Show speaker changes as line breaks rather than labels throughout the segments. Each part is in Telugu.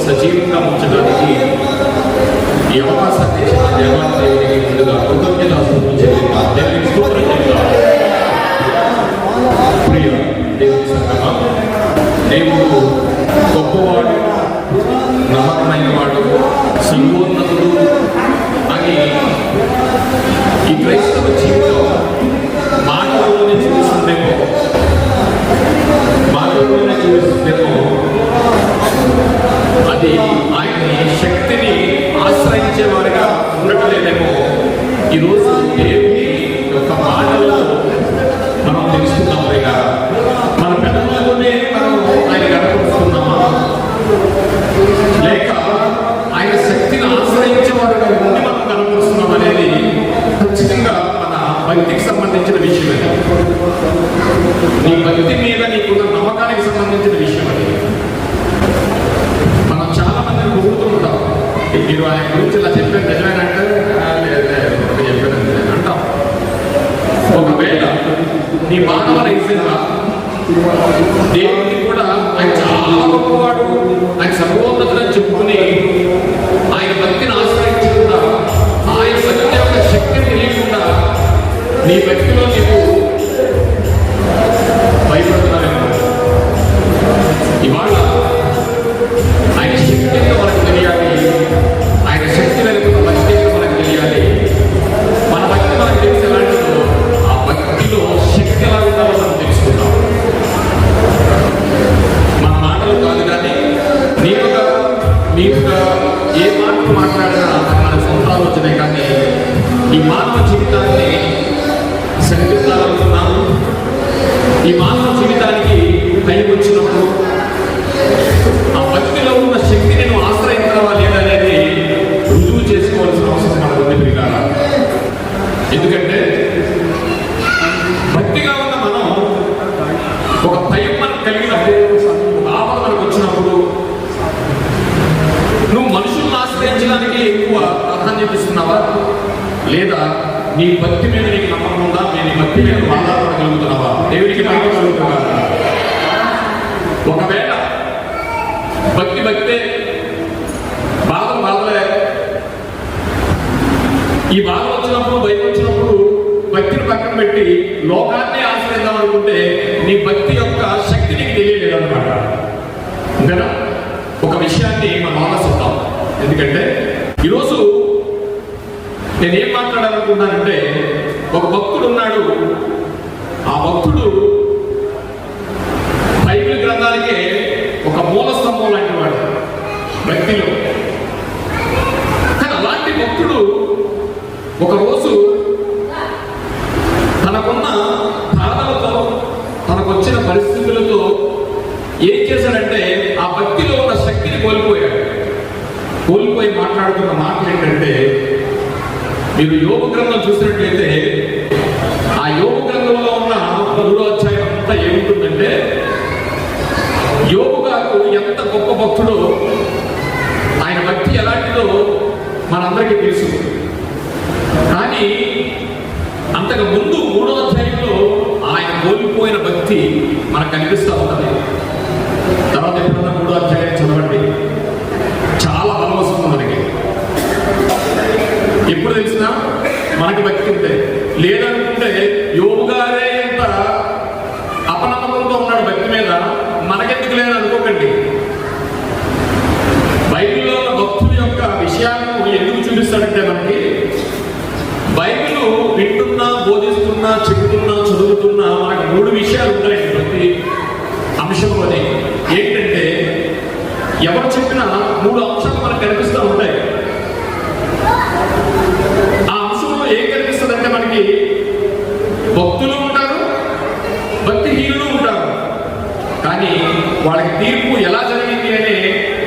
సజీవంగా ఉంచడానికి ఈ అవకాశాన్ని ఇచ్చిన దేవాలయానికి ముందుగా కృతజ్ఞతాస్తుతులు చెల్లిద్దాం. దేవునికి స్తోత్రం చెల్లిద్దాం. ప్రియ దేవుని సంగమా, దేవుడు గొప్పవాడు, నమ్మకమైన వాడు, సర్వోన్నతుడు అని ఈ క్రైస్తవ జీవితం మానవులోనే చూస్తుందేమో అది ఆయన శక్తిని ఆశ్రయించేవారిగా ఉండట్లేదేమో. ఈరోజు దేవుని యొక్క మాటల్లో మనం తెలుసుకున్నాం. పైగా మన పెద్దలలోనే మనం ఆయన కనపరుస్తున్నామా, లేక ఆయన శక్తిని ఆశ్రయించేవారుగా ఉండి మనం కనపరుస్తున్నాం అనేది ఖచ్చితంగా మన భక్తికి సంబంధించిన విషయం. నీ భక్తి మీద నీకున్న నమ్మకానికి సంబంధించిన విషయం అది. మనం చాలా మందిని పొగుడుతూ ఉంటాం. మీరు ఆయన గురించి ఇలా చెప్పారు నిజమేనంటే చెప్పారంటే అంటాం. ఒకవేళ నీ మానవ నైజంగా దేవుడిని కూడా ఆయన చాలా గొప్పవాడు, ఆయన సర్వోన్నతులని చెప్పుకుని ఆయన భక్తిని ఆశ్రయించకుండా, ఆయన భక్తి యొక్క శక్తిని తెలియకుండా నీ భక్తిలో నీకు భయపడుతున్నారేమో. ఇవాళ ఆయన శక్తి మనకు తెలియాలి, ఆయన శక్తి వెనుక భక్తి మనకు తెలియాలి. మన భక్తి మనకు తెలిసి ఎలాంటిదో ఆ భక్తిలో శక్తి ఎలా ఉండాలో మనం తెలుసుకుందాం. మన మాటలు కాదు కానీ నీకుగా ఏ మాటలు మాట్లాడినా మన సొంత ఆలోచనే. కానీ ఈ మానవ జీవితాన్ని సరిదిద్దాలనుకున్నాము. ఈ మానవ జీవితానికి టైం వచ్చినప్పుడు ఆ భక్తిలో ఉన్న శక్తిని నువ్వు ఆశ్రయించావా లేదనేది రుజువు చేసుకోవాల్సిన అవసరం మనకు ఉంది కాదా. ఎందుకంటే భక్తిగా ఉన్న మనం ఒక భయం మనకు కలిగినప్పుడు, ఒక ఆపద మనకు వచ్చినప్పుడు నువ్వు మనుషులను ఆశ్రయించడానికి ఎక్కువ ప్రాధాన్యత ఇస్తున్నావా, లేదా నీ భక్తి మీద నీకు నమ్మకం ఉందా, నీ భక్తి మీద ఆధారపడగలుగుతున్నావా, దేవునికి నమ్మకలుగుతున్నావా? ఒకవేళ భక్తే బాధలే, ఈ బాధ వచ్చినప్పుడు భయం వచ్చినప్పుడు భక్తిని పక్కన పెట్టి లోకాన్ని ఆశ్రయిద్దాం అనుకుంటే నీ భక్తి యొక్క శక్తి నీకు తెలియలేదు అనమాట. అంతేనా? ఒక విషయాన్ని మనం ఆలోచిద్దాం. ఎందుకంటే ఈరోజు నేనేం మాట్లాడాలనుకున్నానంటే, ఒక భక్తుడు ఉన్నాడు. ఆ భక్తుడు బైబిల్ గ్రంథానికే ఒక మూల స్తంభం లాంటి వాడు భక్తిలో. కానీ అలాంటి భక్తుడు ఒకరోజు తనకున్న బాధలతో, తనకొచ్చిన పరిస్థితులతో ఏం చేశాడంటే ఆ భక్తిలో ఉన్న శక్తిని కోల్పోయి మాట్లాడుతున్న మాటలు ఏంటంటే, మీరు యోబు గ్రంథం చూసినట్లయితే ఆ యోబు గ్రంథంలో ఉన్న 3వ అధ్యాయం అంతా ఏముంటుందంటే, యోబు గారు ఎంత గొప్ప భక్తుడో, ఆయన భక్తి ఎలాంటిదో మనందరికీ తెలుసు. కానీ అంతకు ముందు 3వ అధ్యాయంలో ఆయన కోల్పోయిన భక్తి మనకు కనిపిస్తూ ఉంటుంది. తర్వాత ఎప్పుడన్నా 3వ అధ్యాయం చదవండి, చాలా బలం వస్తుంది మనకి. ఎప్పుడు తెలిసినా మనకి భక్తి ఉంటే, లేదనుకుంటే యోబు గారే ఎంత అపనమ్మకంతో ఉన్నాడు భక్తి మీద, మనకెందుకు లేదని అనుకోకండి. బైబిల్లో ఉన్న భక్తుల యొక్క విషయాలను ఎందుకు చూపిస్తాడంటే, మనకి బైబిల్ వింటున్నా, బోధిస్తున్నా, చెబుతున్నా, చదువుతున్నా మనకు 3 విషయాలు ఉంటాయండి ప్రతి అంశంలోనే. ఏంటంటే ఎవరు చెప్పినా 3 అంశాలు మనకు కనిపిస్తూ ఉంటాయి. ఆ అంశంలో ఏం కనిపిస్తుందంటే, మనకి భక్తులు ఉంటారు, భక్తిహీనులు ఉంటారు. కానీ వాళ్ళకి తీర్పు ఎలా జరిగింది అనే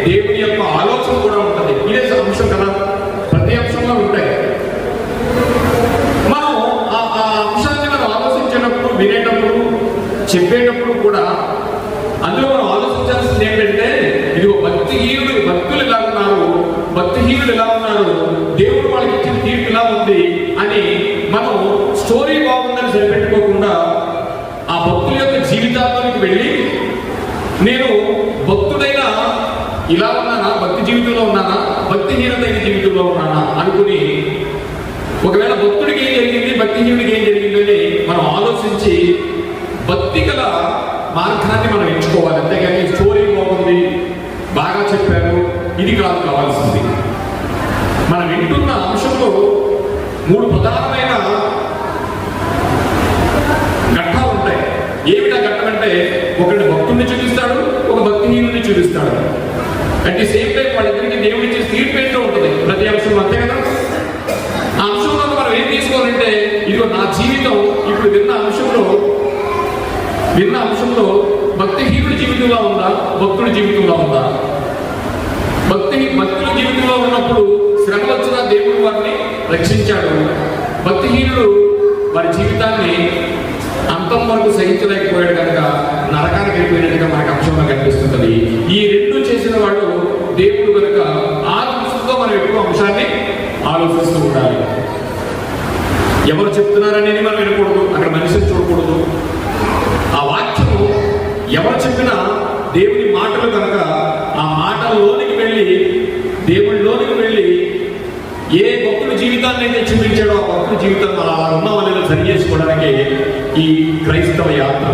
దేవుని యొక్క ఆలోచన కూడా ఉంటుంది. ఇదే అంశం కదా, ప్రతి అంశంలో ఉంటాయి. మనం ఆ అంశాన్ని మనం ఆలోచించేటప్పుడు, వినేటప్పుడు, చెప్పేటప్పుడు కూడా అందులో మనం ఆలోచించాల్సింది ఏంటంటే, ఇదిగో భక్తులు ఎలా ఉన్నారు, భక్తిహీనులు ఎలా ఉన్నారు, దేవుడు వాళ్ళకి ఇచ్చిన తీర్పు ఎలా ఉంది అని మనం స్టోరీ బాగుందని సరిపెట్టుకోకుండా ఆ భక్తుల యొక్క జీవితాల్లోకి వెళ్ళి, నేను భక్తుడైన ఇలా ఉన్నానా, భక్తి జీవితంలో ఉన్నానా, భక్తిహీనతైన జీవితంలో ఉన్నానా అనుకుని, ఒకవేళ భక్తుడికి ఏం జరిగింది, భక్తిహీనుడికి ఏం జరిగిందని మనం ఆలోచించి భక్తి గల మార్గాన్ని మనం ఎంచుకోవాలి. అంతేగాని స్టోరీ బాగుంది, బాగా చెప్పారు, ఇది కాదు కావాల్సింది. మనం వింటున్న అంశంలో 3 ప్రధానమైన ఘట్టాలు ఉంటాయి. ఏమిటా ఘట్టం అంటే, ఒకటి భక్తుడిని చూపిస్తాడు, ఒక భక్తిహీనుడిని చూపిస్తాడు. అట్ ది సేమ్ టైం వాళ్ళిద్దరికి దేవుడిచ్చే స్క్రీన్ పేజ్ లో ఉంటుంది ప్రతి అంశం, అంతే కదా. ఆ అంశంలో మనం ఏం తీసుకోవాలంటే, ఇదిగో నా జీవితం ఇప్పుడు విన్న అంశంలో భక్తిహీనుడి జీవితంలో ఉందా, భక్తుడి జీవితంలో ఉందా? భక్తుడి జీవితంలో ఉన్నప్పుడు శ్రమ వచ్చిన దేవుడు వారిని రక్షించాడు. భక్తిహీనుడు వారి జీవితాన్ని అంతం వరకు సహించలేకపోయాడు కనుక నరకానికి వెళ్ళిపోయినట్టుగా మనకు అంశంలో కనిపిస్తుంటది. ఈ 2 చేసిన వాడు దేవుడు కనుక ఆ దృష్టితో మనం ఎక్కువ అంశాన్ని ఆలోచిస్తూ ఉండాలి. ఎవరు చెప్తున్నారనేది మనం వినకూడదు, అక్కడ మనిషిని చూడకూడదు. ఆ వాక్యము ఎవరు చెప్పినా దేవుని మాటలు కనుక ఆ మాటల్లోనికి వెళ్ళి, దేవుడిలోనికి వెళ్ళి ఏ భక్తుడి జీవితాన్ని అయితే చూపించాడో ఆ భక్తుడి జీవితం అలా ఉన్న వాళ్ళని సరి చేసుకోవడానికి ఈ క్రైస్తవ యాత్ర.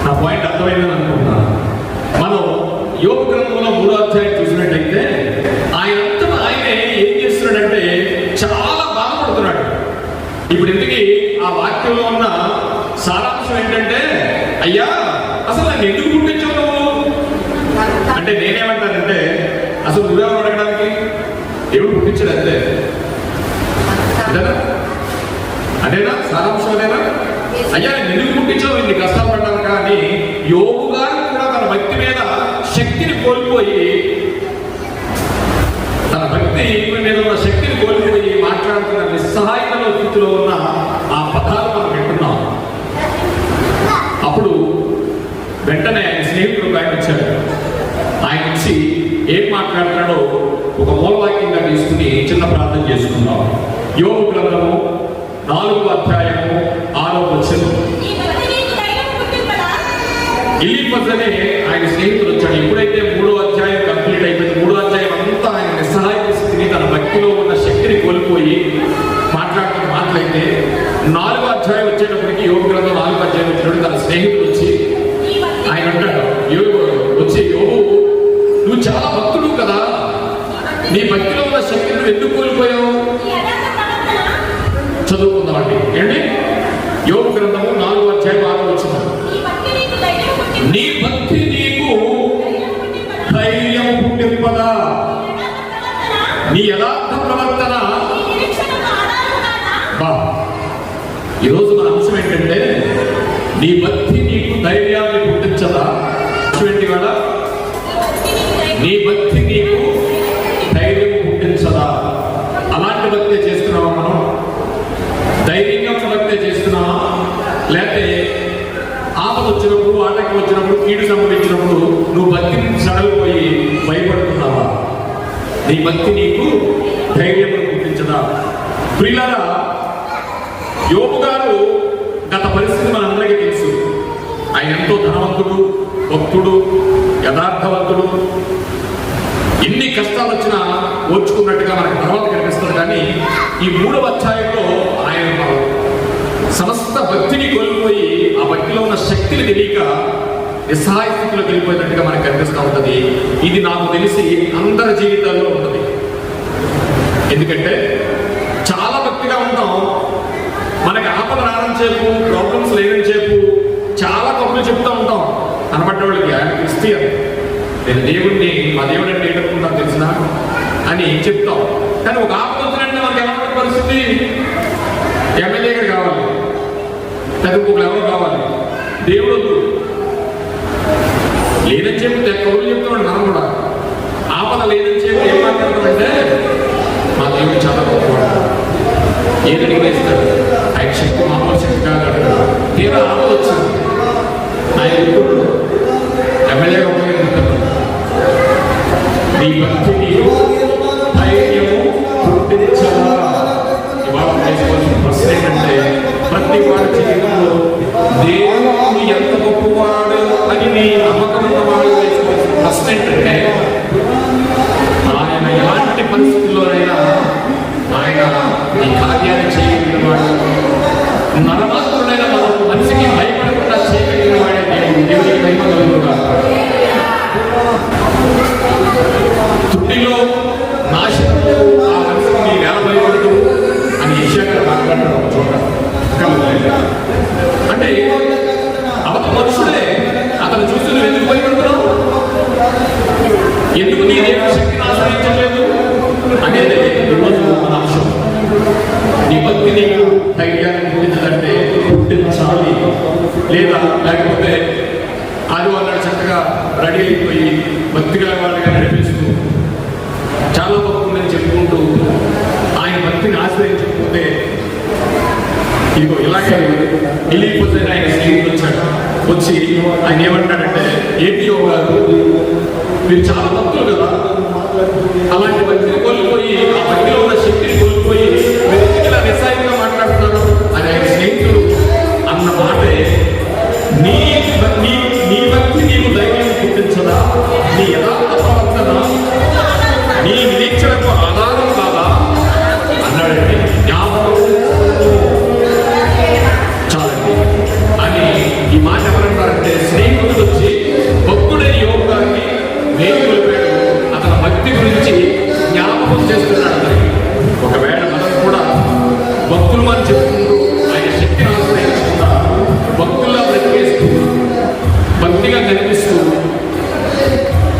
నా పాయింట్ అర్థమైందని అనుకుంటున్నాను. మనం యోగ గ్రంథంలో 3వ అధ్యాయం చూసినట్టయితే ఆయనే ఏం చేస్తున్నాడంటే చాలా బాధపడుతున్నాడు. ఇప్పుడు ఇంటికి ఆ వాక్యంలో ఉన్న సారాంశం ఏంటంటే, అయ్యా అసలు నన్ను ఎందుకు పుట్టించావు నువ్వు అంటే, నేనేమంటానంటే అసలు నువ్వెవరు అడగడానికి? దేవుడు పుట్టించాడు అంతే. అదేనా సారాంశం? అదేనా? అయ్యా నేను ఎందుకు పుట్టించావు, ఇన్ని కష్టాలు పడ్డాను. కానీ యోగు గారు కూడా తన భక్తి మీద శక్తిని కోల్పోయి, తన భక్తి మీద ఉన్న శక్తిని కోల్పోయి మాట్లాడుతున్న నిస్సహాయతలో స్థితిలో ఉన్న ఆ పదాలు మనం వింటున్నాం. అప్పుడు వెంటనే ఆయన స్నేహితుడు ఆయన వచ్చాడు. ఆయన వచ్చి ఏం మాట్లాడుతున్నాడో ఒక మూలవాక్యంగా తీసుకుని చిన్న ప్రార్థన చేసుకుందాం. యోగ గ్రంథము 4వ అధ్యాయము 6వ వచనం. ఎలీఫజ్ అనే ఆయన స్నేహితుడు వచ్చాడు. ఎప్పుడైతే 3వ అధ్యాయం కంప్లీట్ అయిపోయింది, 3వ అధ్యాయం అంతా ఆయన నిస్సహాయ స్థితిని, తన భక్తిలో ఉన్న శక్తిని కోల్పోయి మాట్లాడుతున్న మాటలైతే, 4వ అధ్యాయం వచ్చేటప్పటికి, యోగ గ్రంథం 4వ అధ్యాయం వచ్చినప్పుడు తన స్నేహితుడు వచ్చి ఆయన అంటాడు, యోగు నువ్వు చాలా భక్తుడు కదా, నీ భక్తిలో ఉన్న శక్తిని నువ్వు ఎందుకు కోల్పోయావు? చదువుకుందామండి. ఏంటి? యోగ గ్రంథము 4వ అధ్యాయం 6వ వచనం. నీ భక్తి నీకు ధైర్యం పుట్టింపదా, నీ యథార్థ ప్రవర్తన. ఈరోజు మన అంశం ఏంటంటే, నీ భక్తి నీకు ధైర్యాన్ని పుట్టించదా? వాడ నీ భక్తి నీకు ధైర్యం పుట్టించదా? అలాంటి భక్తి చేస్తున్నావా మనం? ధైర్యంగా భక్తి చేస్తున్నావా? లేకపోతే ఆపద వచ్చినప్పుడు, ఆటంకం వచ్చినప్పుడు, కీడు సంభవించినప్పుడు నువ్వు భక్తిని సడలిపోయి భయపడుతున్నావా? నీ భక్తి నీకు ధైర్యం పుట్టించదా? ప్రియులారా, యోబు గారు గత పరిస్థితి మనందరికీ తెలుసు. ఆయన ఎంతో ధనవంతుడు, భక్తుడు, యథార్థవంతుడు. ఎన్ని కష్టాలు వచ్చినా ఓర్చుకున్నట్టుగా మనకు తర్వాత కనిపిస్తుంది. కానీ ఈ 3వ అధ్యాయంలో ఆయన సమస్త భక్తిని కోల్పోయి, ఆ భక్తిలో ఉన్న శక్తిని తెలియక నిస్సహాయ స్థితిలోకి వెళ్ళిపోయినట్టుగా మనకు కనిపిస్తూ ఉంటుంది. ఇది నాకు తెలిసి అందరి జీవితాల్లో ఉంటుంది. ఎందుకంటే చాలా భక్తిగా ఉంటాం, మనకి ఆపద రాని చెప్పు, ప్రాబ్లమ్స్ లేదని చెప్పు, చాలా కబుర్లు చెప్తూ ఉంటాం. అనబడ్డవాళ్ళకి ఆయన క్రిస్టియన్, నేను దేవుడిని, మా దేవుడు అంటే ఏంటనుకుంటాను తెలిసిన అని చెప్తాం. కానీ ఒక ఆపద వచ్చినట్టు మనకి ఏమన్నా పరిస్థితి, ఎమ్మెల్యే గారు కావాలి, తగ్గుకోలు ఎవరు కావాలి, దేవుడు లేదని చెప్పి కబుర్లు చెప్తామండి. మనం కూడా ఆపద లేదని చెప్పి ఏం మాట్లాడతామంటే, మా దేవుడు చాలా గొప్పవాడు, ఏదని ఇస్తాడు, ఆయన శక్తి మామూలు శక్తి కాదు. తీరా ఆపద వచ్చింది, ఆయన ఇప్పుడు ఎమ్మెల్యేగా ఉపయోగిస్తున్నాడు. నీ భక్తి నీకు ధైర్యము పుట్టించదా? ఇవాళ చేసుకోవాల్సిన ప్రశ్న ఏంటంటే, ప్రతి వాడి జీవితంలో దేవుడు ఎంత గొప్పవాడు అని నీ నమ్మకం ఉన్నవాడు వేసుకోవాల్సిన ప్రశ్న ప్రశ్న ఏంటంటే ఆయన ఎలాంటి పరిస్థితుల్లోనైనా ఆయన ఈ కార్యాన్ని చేయగలిగిన వాడు, నరమాత్రుడైన మనిషికి భయపడకుండా చేయగలిగిన వాడే దేవుడికి భయపడగలుగుతా. తుడిలో నాశనము ఆ మనిషికి నీ వేల భయపడదు అని యెషయా మాట్లాడడం చూడండి. అంటే అవతల మనుషుడే అతను చూసి నువ్వు ఎందుకు భయపడుతున్నావు, ఎందుకు నీ దేవుని శక్తిని ఆశ్రయించలేదు అనేది ఈరోజు మన అంశం. నీ భక్తి నీకు ధైర్యాన్ని పుట్టించదంటే పుట్టించాలి. లేదా లేకపోతే ఆదివారం చక్కగా రెడీ అయిపోయి భక్తి గల వాళ్ళగా నడిపిస్తూ చాలా భక్తులని చెప్పుకుంటూ ఆయన భక్తిని ఆశ్రయించకపోతే ఇదిగో ఇలాగే వెళ్ళిపోతే ఆయన స్నేహితులు వచ్చాడు. వచ్చి ఆయన ఏమంటాడంటే ఏంటి గారు మీరు చాలా భక్తులు కదా, అలాంటి భక్తిని కోల్పోయి ఆ భక్తిలో ఉన్న శక్తిని కోల్పోయి మీరు ఇలా నిస్సాయంగా మాట్లాడుతున్నారు అని ఆయన స్నేహితులు అన్న మాటే నీ భక్తి నీకు ధైర్యం పుట్టించదా, నీ యథార్థ ప్రవర్తన నీ నిరీక్షణకు ఆధారం కాదా అన్నాడండి. జ్ఞాపకం చాలండి అని ఈ మాట ఎవరంటారంటే స్నేహితుడు వచ్చి భక్తుడైన యోగు గారిని మేలుకొలిపాడు. అతని భక్తి గురించి జ్ఞాపకం చేస్తున్నాడు. ఒకవేళ మనం కూడా భక్తులు అని చెప్పుకుంటూ ఆయన శక్తిని ఆశ్రయించకుండా భక్తుల్లా బ్రతికేస్తూ భక్తిగా కనిపిస్తూ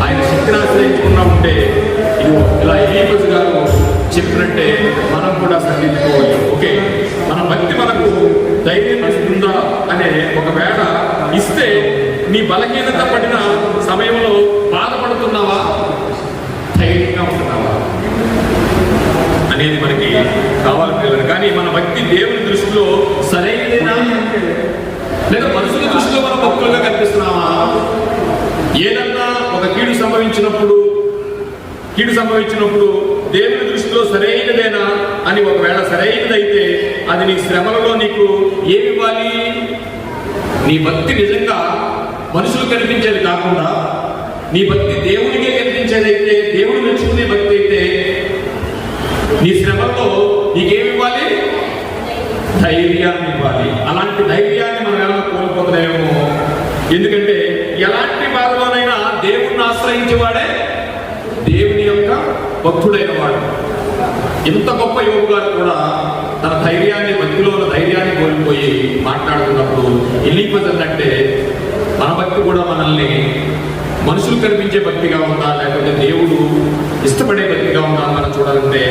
ఆయన శక్తిని ఆశ్రయించకుండా ఉంటే ఇలా ఎలీఫజు గారు చెప్పినట్టే మనం కూడా సరిదిద్దుకోవాలి. ఓకే, మన భక్తి మనకు ధైర్యం ఇస్తుందా అనే ఒకవేళ ఇస్తే నీ బలహీనత పడిన సమయంలో బాధపడుతున్నావా, ధైర్యంగా ఉంటున్నావా అనేది మనకి కావాలి పిల్లలు. కానీ మన భక్తి దేవుని దృష్టిలో సరైనదేనా లేదా మనుషుల దృష్టిలో మనం భక్తులుగా కనిపిస్తున్నామా? ఏదన్నా ఒక కీడు సంభవించినప్పుడు దేవుని దృష్టిలో సరైనదేనా అని ఒకవేళ సరైనదైతే అది నీ శ్రమలలో నీకు ఏమివ్వాలి? నీ భక్తి నిజంగా మనుషులు కనిపించేది కాకుండా నీ భక్తి దేవునికే కనిపించేదైతే, దేవుడు మెచ్చుకునే భక్తి అయితే నీ శ్రమలో నీకేమివ్వాలి? ధైర్యాన్ని ఇవ్వాలి. అలాంటి ధైర్యాన్ని మనం ఎలా కోల్పోతున్నామో. ఎందుకంటే ఎలాంటి బాధలోనైనా దేవుణ్ణి ఆశ్రయించేవాడే దేవుని యొక్క భక్తుడైన వాడు. ఇంత గొప్ప యోగు గారు కూడా తన ధైర్యాన్ని, భక్తిలో ఉన్న ధైర్యాన్ని కోల్పోయి మాట్లాడుతున్నప్పుడు ఎలీఫజు అంటే మన భక్తి కూడా మనల్ని మనుషులు కనిపించే భక్తిగా ఉందా లేకపోతే దేవుడు ఇష్టపడే భక్తిగా ఉందా మనం చూడాలంటే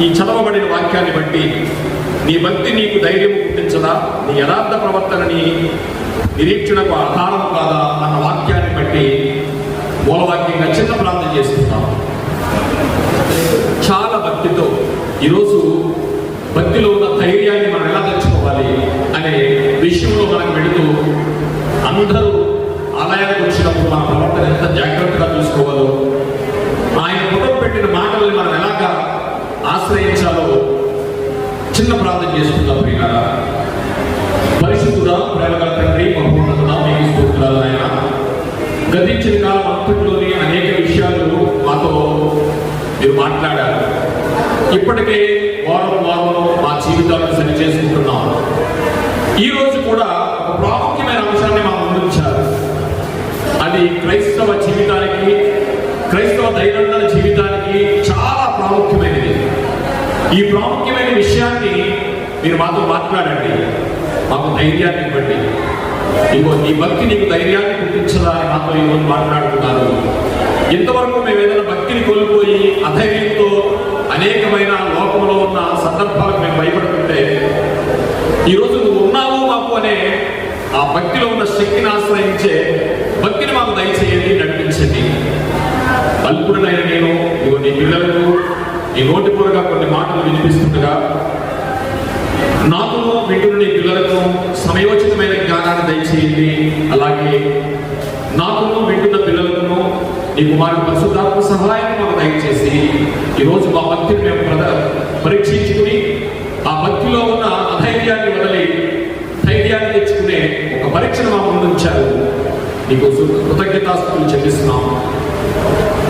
ఈ చదవబడిన వాక్యాన్ని బట్టి నీ భక్తి నీకు ధైర్యం పుట్టించదా, నీ యథార్థ ప్రవర్తనని నిరీక్షణకు ఆధారం కాదా అన్న వాక్యాన్ని బట్టి మూలవాక్యంగా చిన్న ప్రార్థన చేస్తున్నాం. చాలా భక్తితో ఈరోజు భక్తిలో ఉన్న ధైర్యాన్ని మనం ఎలా తెచ్చుకోవాలి అనే విషయంలో మనం వెళుతూ అందరూ ఆలయానికి వచ్చినప్పుడు మన ప్రవర్తన ఎంత జాగ్రత్తగా చూసుకోవాలో, ఆయన పుటం పెట్టిన మాటల్ని మనం ఎలాగా ఆశ్రయించాలో చిన్న ప్రార్థన చేసుకుందాం. ప్రియులారా, పరిశుద్ధుడా, ప్రేమగల తండ్రి, మహోన్నతుడా, మీకు స్తోత్రాలు నాయన. గతించిన కాలం అంతట్లోని అనేక విషయాలు మాతో మీరు మాట్లాడారు. ఇప్పటికే వారం మా జీవితాలను సరి చేసుకుంటున్నాం. ఈ రోజు కూడా ఒక ప్రాముఖ్యమైన అంశాన్ని మా ముందుంచారు. అది క్రైస్తవ జీవితానికి, క్రైస్తవ దైనందిన జీవితానికి చాలా ప్రాముఖ్యమైనది. ఈ ప్రాముఖ్యమైన విషయాన్ని మీరు మాతో మాట్లాడండి, మాకు ధైర్యాన్ని ఇవ్వండి. ఇగో ఈ భక్తి నీకు ధైర్యాన్ని పుట్టించదా అని మాతో ఈరోజు మాట్లాడుతున్నారు. ఇంతవరకు మేము ఏదైనా భక్తిని కోల్పోయి అధైర్యంతో అనేకమైన లోకంలో ఉన్న సందర్భాలకు మేము భయపడుతుంటే ఈరోజు నువ్వు ఉన్నావు మాకు అనే ఆ భక్తిలో ఉన్న శక్తిని ఆశ్రయించే భక్తిని మాకు దయచేయండి, నడిపించండి. అల్పుడనైన నేను ఇగో నీ పిల్లలకు నీ నోటి పూరగా కొన్ని మాటలు వినిపిస్తుండగా నాకును వింటున్న నీ పిల్లలకు సమయోచితమైన జ్ఞానాన్ని దయచేయండి. అలాగే నాకును వింటున్న పిల్లలకు నీ కుమారుడు పరిశుద్ధాత్మ సహాయం మాకు దయచేసి ఈరోజు మా భక్తిని మేము పరీక్షించుకుని ఆ భక్తిలో ఉన్న అధైర్యాన్ని వదిలి ధైర్యాన్ని తెచ్చుకునే ఒక పరీక్షను మా ముందుంచారు. నీకు కృతజ్ఞతాస్తుతులు చెల్లిస్తున్నాం.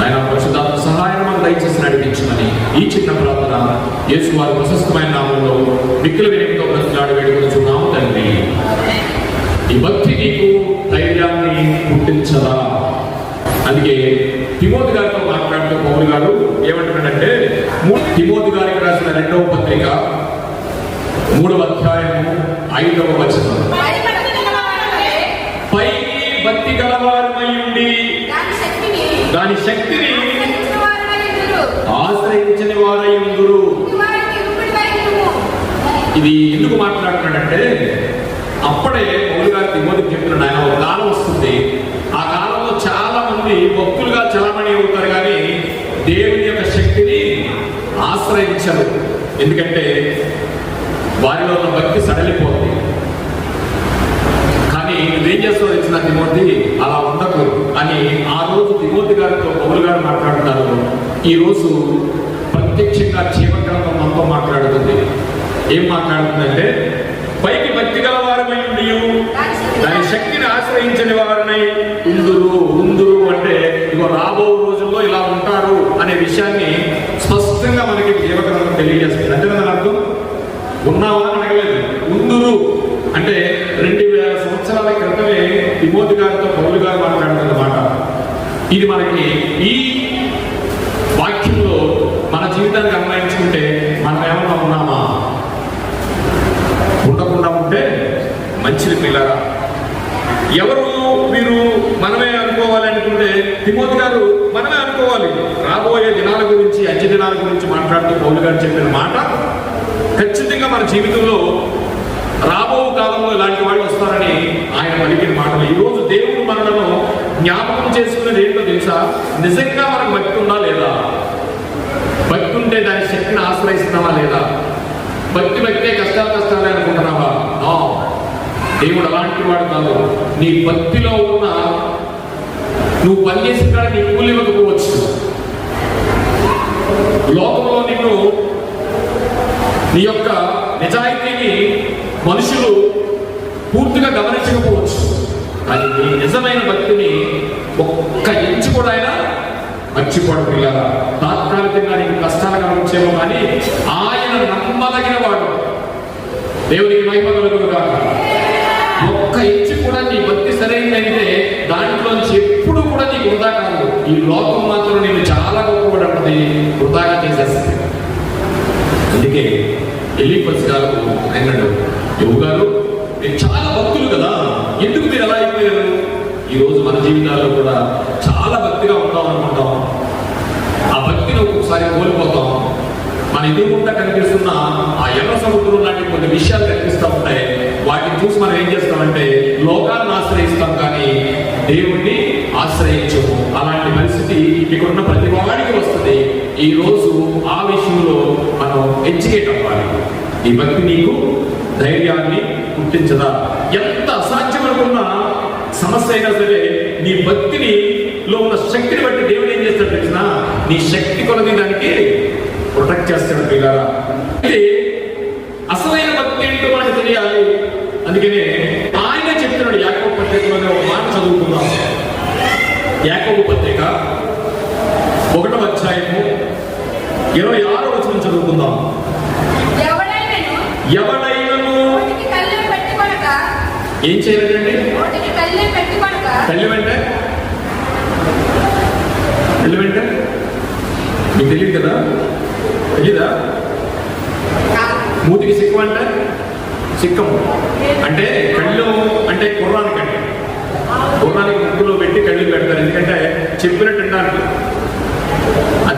ఆయన పరిశుద్ధాత్మ సహాయం మాకు దయచేసి నడిపించమని ఈ చిన్న ప్రార్థన యేసు వారి ప్రశస్తమైన నామంలో మిక్కులు వినయంతో బ్రతిలాడి వేడుకొనుచున్నాము తండ్రి. ఈ భక్తి నీకు ధైర్యాన్ని పుట్టించదా? అందుకే తిమోతి గారితో మాట్లాడుతూ పౌలు గారు ఏమంటున్నాడంటే, తిమోతి గారికి రాసిన 2వ పత్రిక 3వ అధ్యాయము 5వ వచనం, పైకి భక్తి గలవారమై ఉండి దాని శక్తిని ఆశ్రయించని వారై ఉందురు. ఇది ఎందుకు మాట్లాడుతున్నాడంటే, అప్పుడే పౌలు గారు తిమోతికి చెప్తున్నాడు, ఆయన ఒక కాలం వస్తుంది, ఆ కాలంలో చాలా మంది భక్తులుగా చలామణి అవుతారు కానీ దేవుని యొక్క శక్తిని ఆశ్రయించరు. ఎందుకంటే వారిలో ఉన్న భక్తి సడలిపోతుంది. కానీ నువ్వేం చేస్తావు ఇచ్చిన తిమోతి, అలా ఉండకు అని ఆ రోజు తిమోతి గారితో పౌలు గారు మాట్లాడుతున్నారు. ఈ రోజు ప్రత్యక్షంగా జీవగ్రంథం మనతో మాట్లాడుతుంది. ఏం మాట్లాడుతుందంటే, పైకి భక్తి గల వారమై ఉండి దాని శక్తిని ఆశ్రయించని వారినై ఉందురు అంటే ఇగో రాబో రోజుల్లో ఇలా ఉంటారు అనే విషయాన్ని స్పష్టంగా మనకి జీవగ్రంథం తెలియజేస్తుంది. అంటే దాని అర్థం ఉన్నావా అని అడగలేదు, ఉందురు అంటే 2000 సంవత్సరాల క్రితమే తిమోతి గారితో పౌలు గారు మాట్లాడుతున్నమాట. ఇది మనకి ఈ వాక్యంలో మన జీవితానికి అన్వయించుకుంటే మనం ఏమన్నా ఉన్నామా? ఉండకుండా ఉంటే మంచిది పిల్లరా. ఎవరు మీరు మనమే అనుకోవాలి అనుకుంటే తిమోతి గారు మనమే అనుకోవాలి. రాబోయే దినాల గురించి, అంచె దినాల గురించి మాట్లాడుతూ పౌలు గారు చెప్పిన మాట ఖచ్చితంగా మన జీవితంలో రాబో కాలంలో ఇలాంటి వాళ్ళు వస్తారని ఆయన పలికిన మాటలు. ఈరోజు దేవుడు మనలను జ్ఞాపకం చేసుకునేది ఏంటో తెలుసా? నిజంగా మనకు భక్తి ఉందా లేదా? భక్తి ఉంటే దాని శక్తిని ఆశ్రయిస్తున్నావా లేదా? భక్తే కష్టాలే అనుకుంటున్నావా? దేవుడు అలాంటి వాడు కాదు. నీ భక్తిలో ఉన్న నువ్వు పనిచేసిన కాడ నీ కూలి ఇవ్వకపోవచ్చు. లోకంలో నిన్ను నీ యొక్క నిజాయితీని మనుషులు పూర్తిగా గమనించకపోవచ్చు. అది నీ నిజమైన భక్తిని ఒక్క ఇంచు కూడా ఆయన మర్చిపోవడం పిల్లల. తాత్కాలికంగా నీకు కష్టాలు కలగచ్చేమో కానీ ఆయన నమ్మదగిన వాడు. దేవునికి మహిమ కలుగును గాక. ఒక్క ఇంచు కూడా నీ భక్తి సరైనదైతే దాంట్లోంచి ఎప్పుడు కూడా నీకు వృధా కాదు. ఈ లోకం మాత్రం నేను చాలా గొప్పవాడన్నది వృధాగా చేసేస్తుంది. అందుకే ఎలీఫస్ గారు అన్నాడు, యువ గారు మీరు చాలా భక్తులు కదా, ఎందుకు మీరు ఎలా అయిపోయారు? ఈరోజు మన జీవితాల్లో కూడా చాలా భక్తిగా ఉంటాం అనుకుంటాం. ఆ భక్తిని ఒక్కొక్కసారి కోల్పోతాం. మన ఎదురుకుండా కనిపిస్తున్న ఆ ఎర్ర సముద్రం లాంటి కొన్ని విషయాలు కనిపిస్తూ ఉంటాయి. వాటిని చూసి మనం ఏం చేస్తామంటే లోకాన్ని ఆశ్రయిస్తాం కానీ దేవుణ్ణి ఆశ్రయించము. అలాంటి పరిస్థితి ఇక్కడున్న ప్రతి వాడికి వస్తుంది. ఈ రోజు ఆ విషయంలో మనం ఎడ్యుకేట్ అవ్వాలి. ఈ భక్తి నీకు ధైర్యాన్ని పుట్టించదా? ఎంత అసాధ్యం అనుకున్న సమస్య అయినా సరే నీ భక్తిని లో ఉన్న శక్తిని బట్టి దేవుడు ఏం చేస్తాడు తెలిసిన? నీ శక్తి కొలది దానికి ప్రొటెక్ట్ చేస్తాడు పిల్లరా. ఇది అసలైన భక్తి ఏంటో మనకు తెలియాలి. అందుకనే ఆయన చెప్తున్నాడు యాకోబు పత్రికలోనే ఒక మాట చదువుకుందాం. యాకోబు పత్రిక 1వ అధ్యాయము 26వ వచనం చదువుకుందాం. ఎవడైనను ఏం చేయలేదండి? తల్లి వెంటే మీకు తెలియదు కదా? తెలీదా? మూతికి సిక్కం అంటే సిక్కం అంటే కళ్ళు అంటే గుర్రానికి ముక్కులో పెట్టి కళ్ళు పెడతారు. ఎందుకంటే చెప్పినట్టు అంటారు.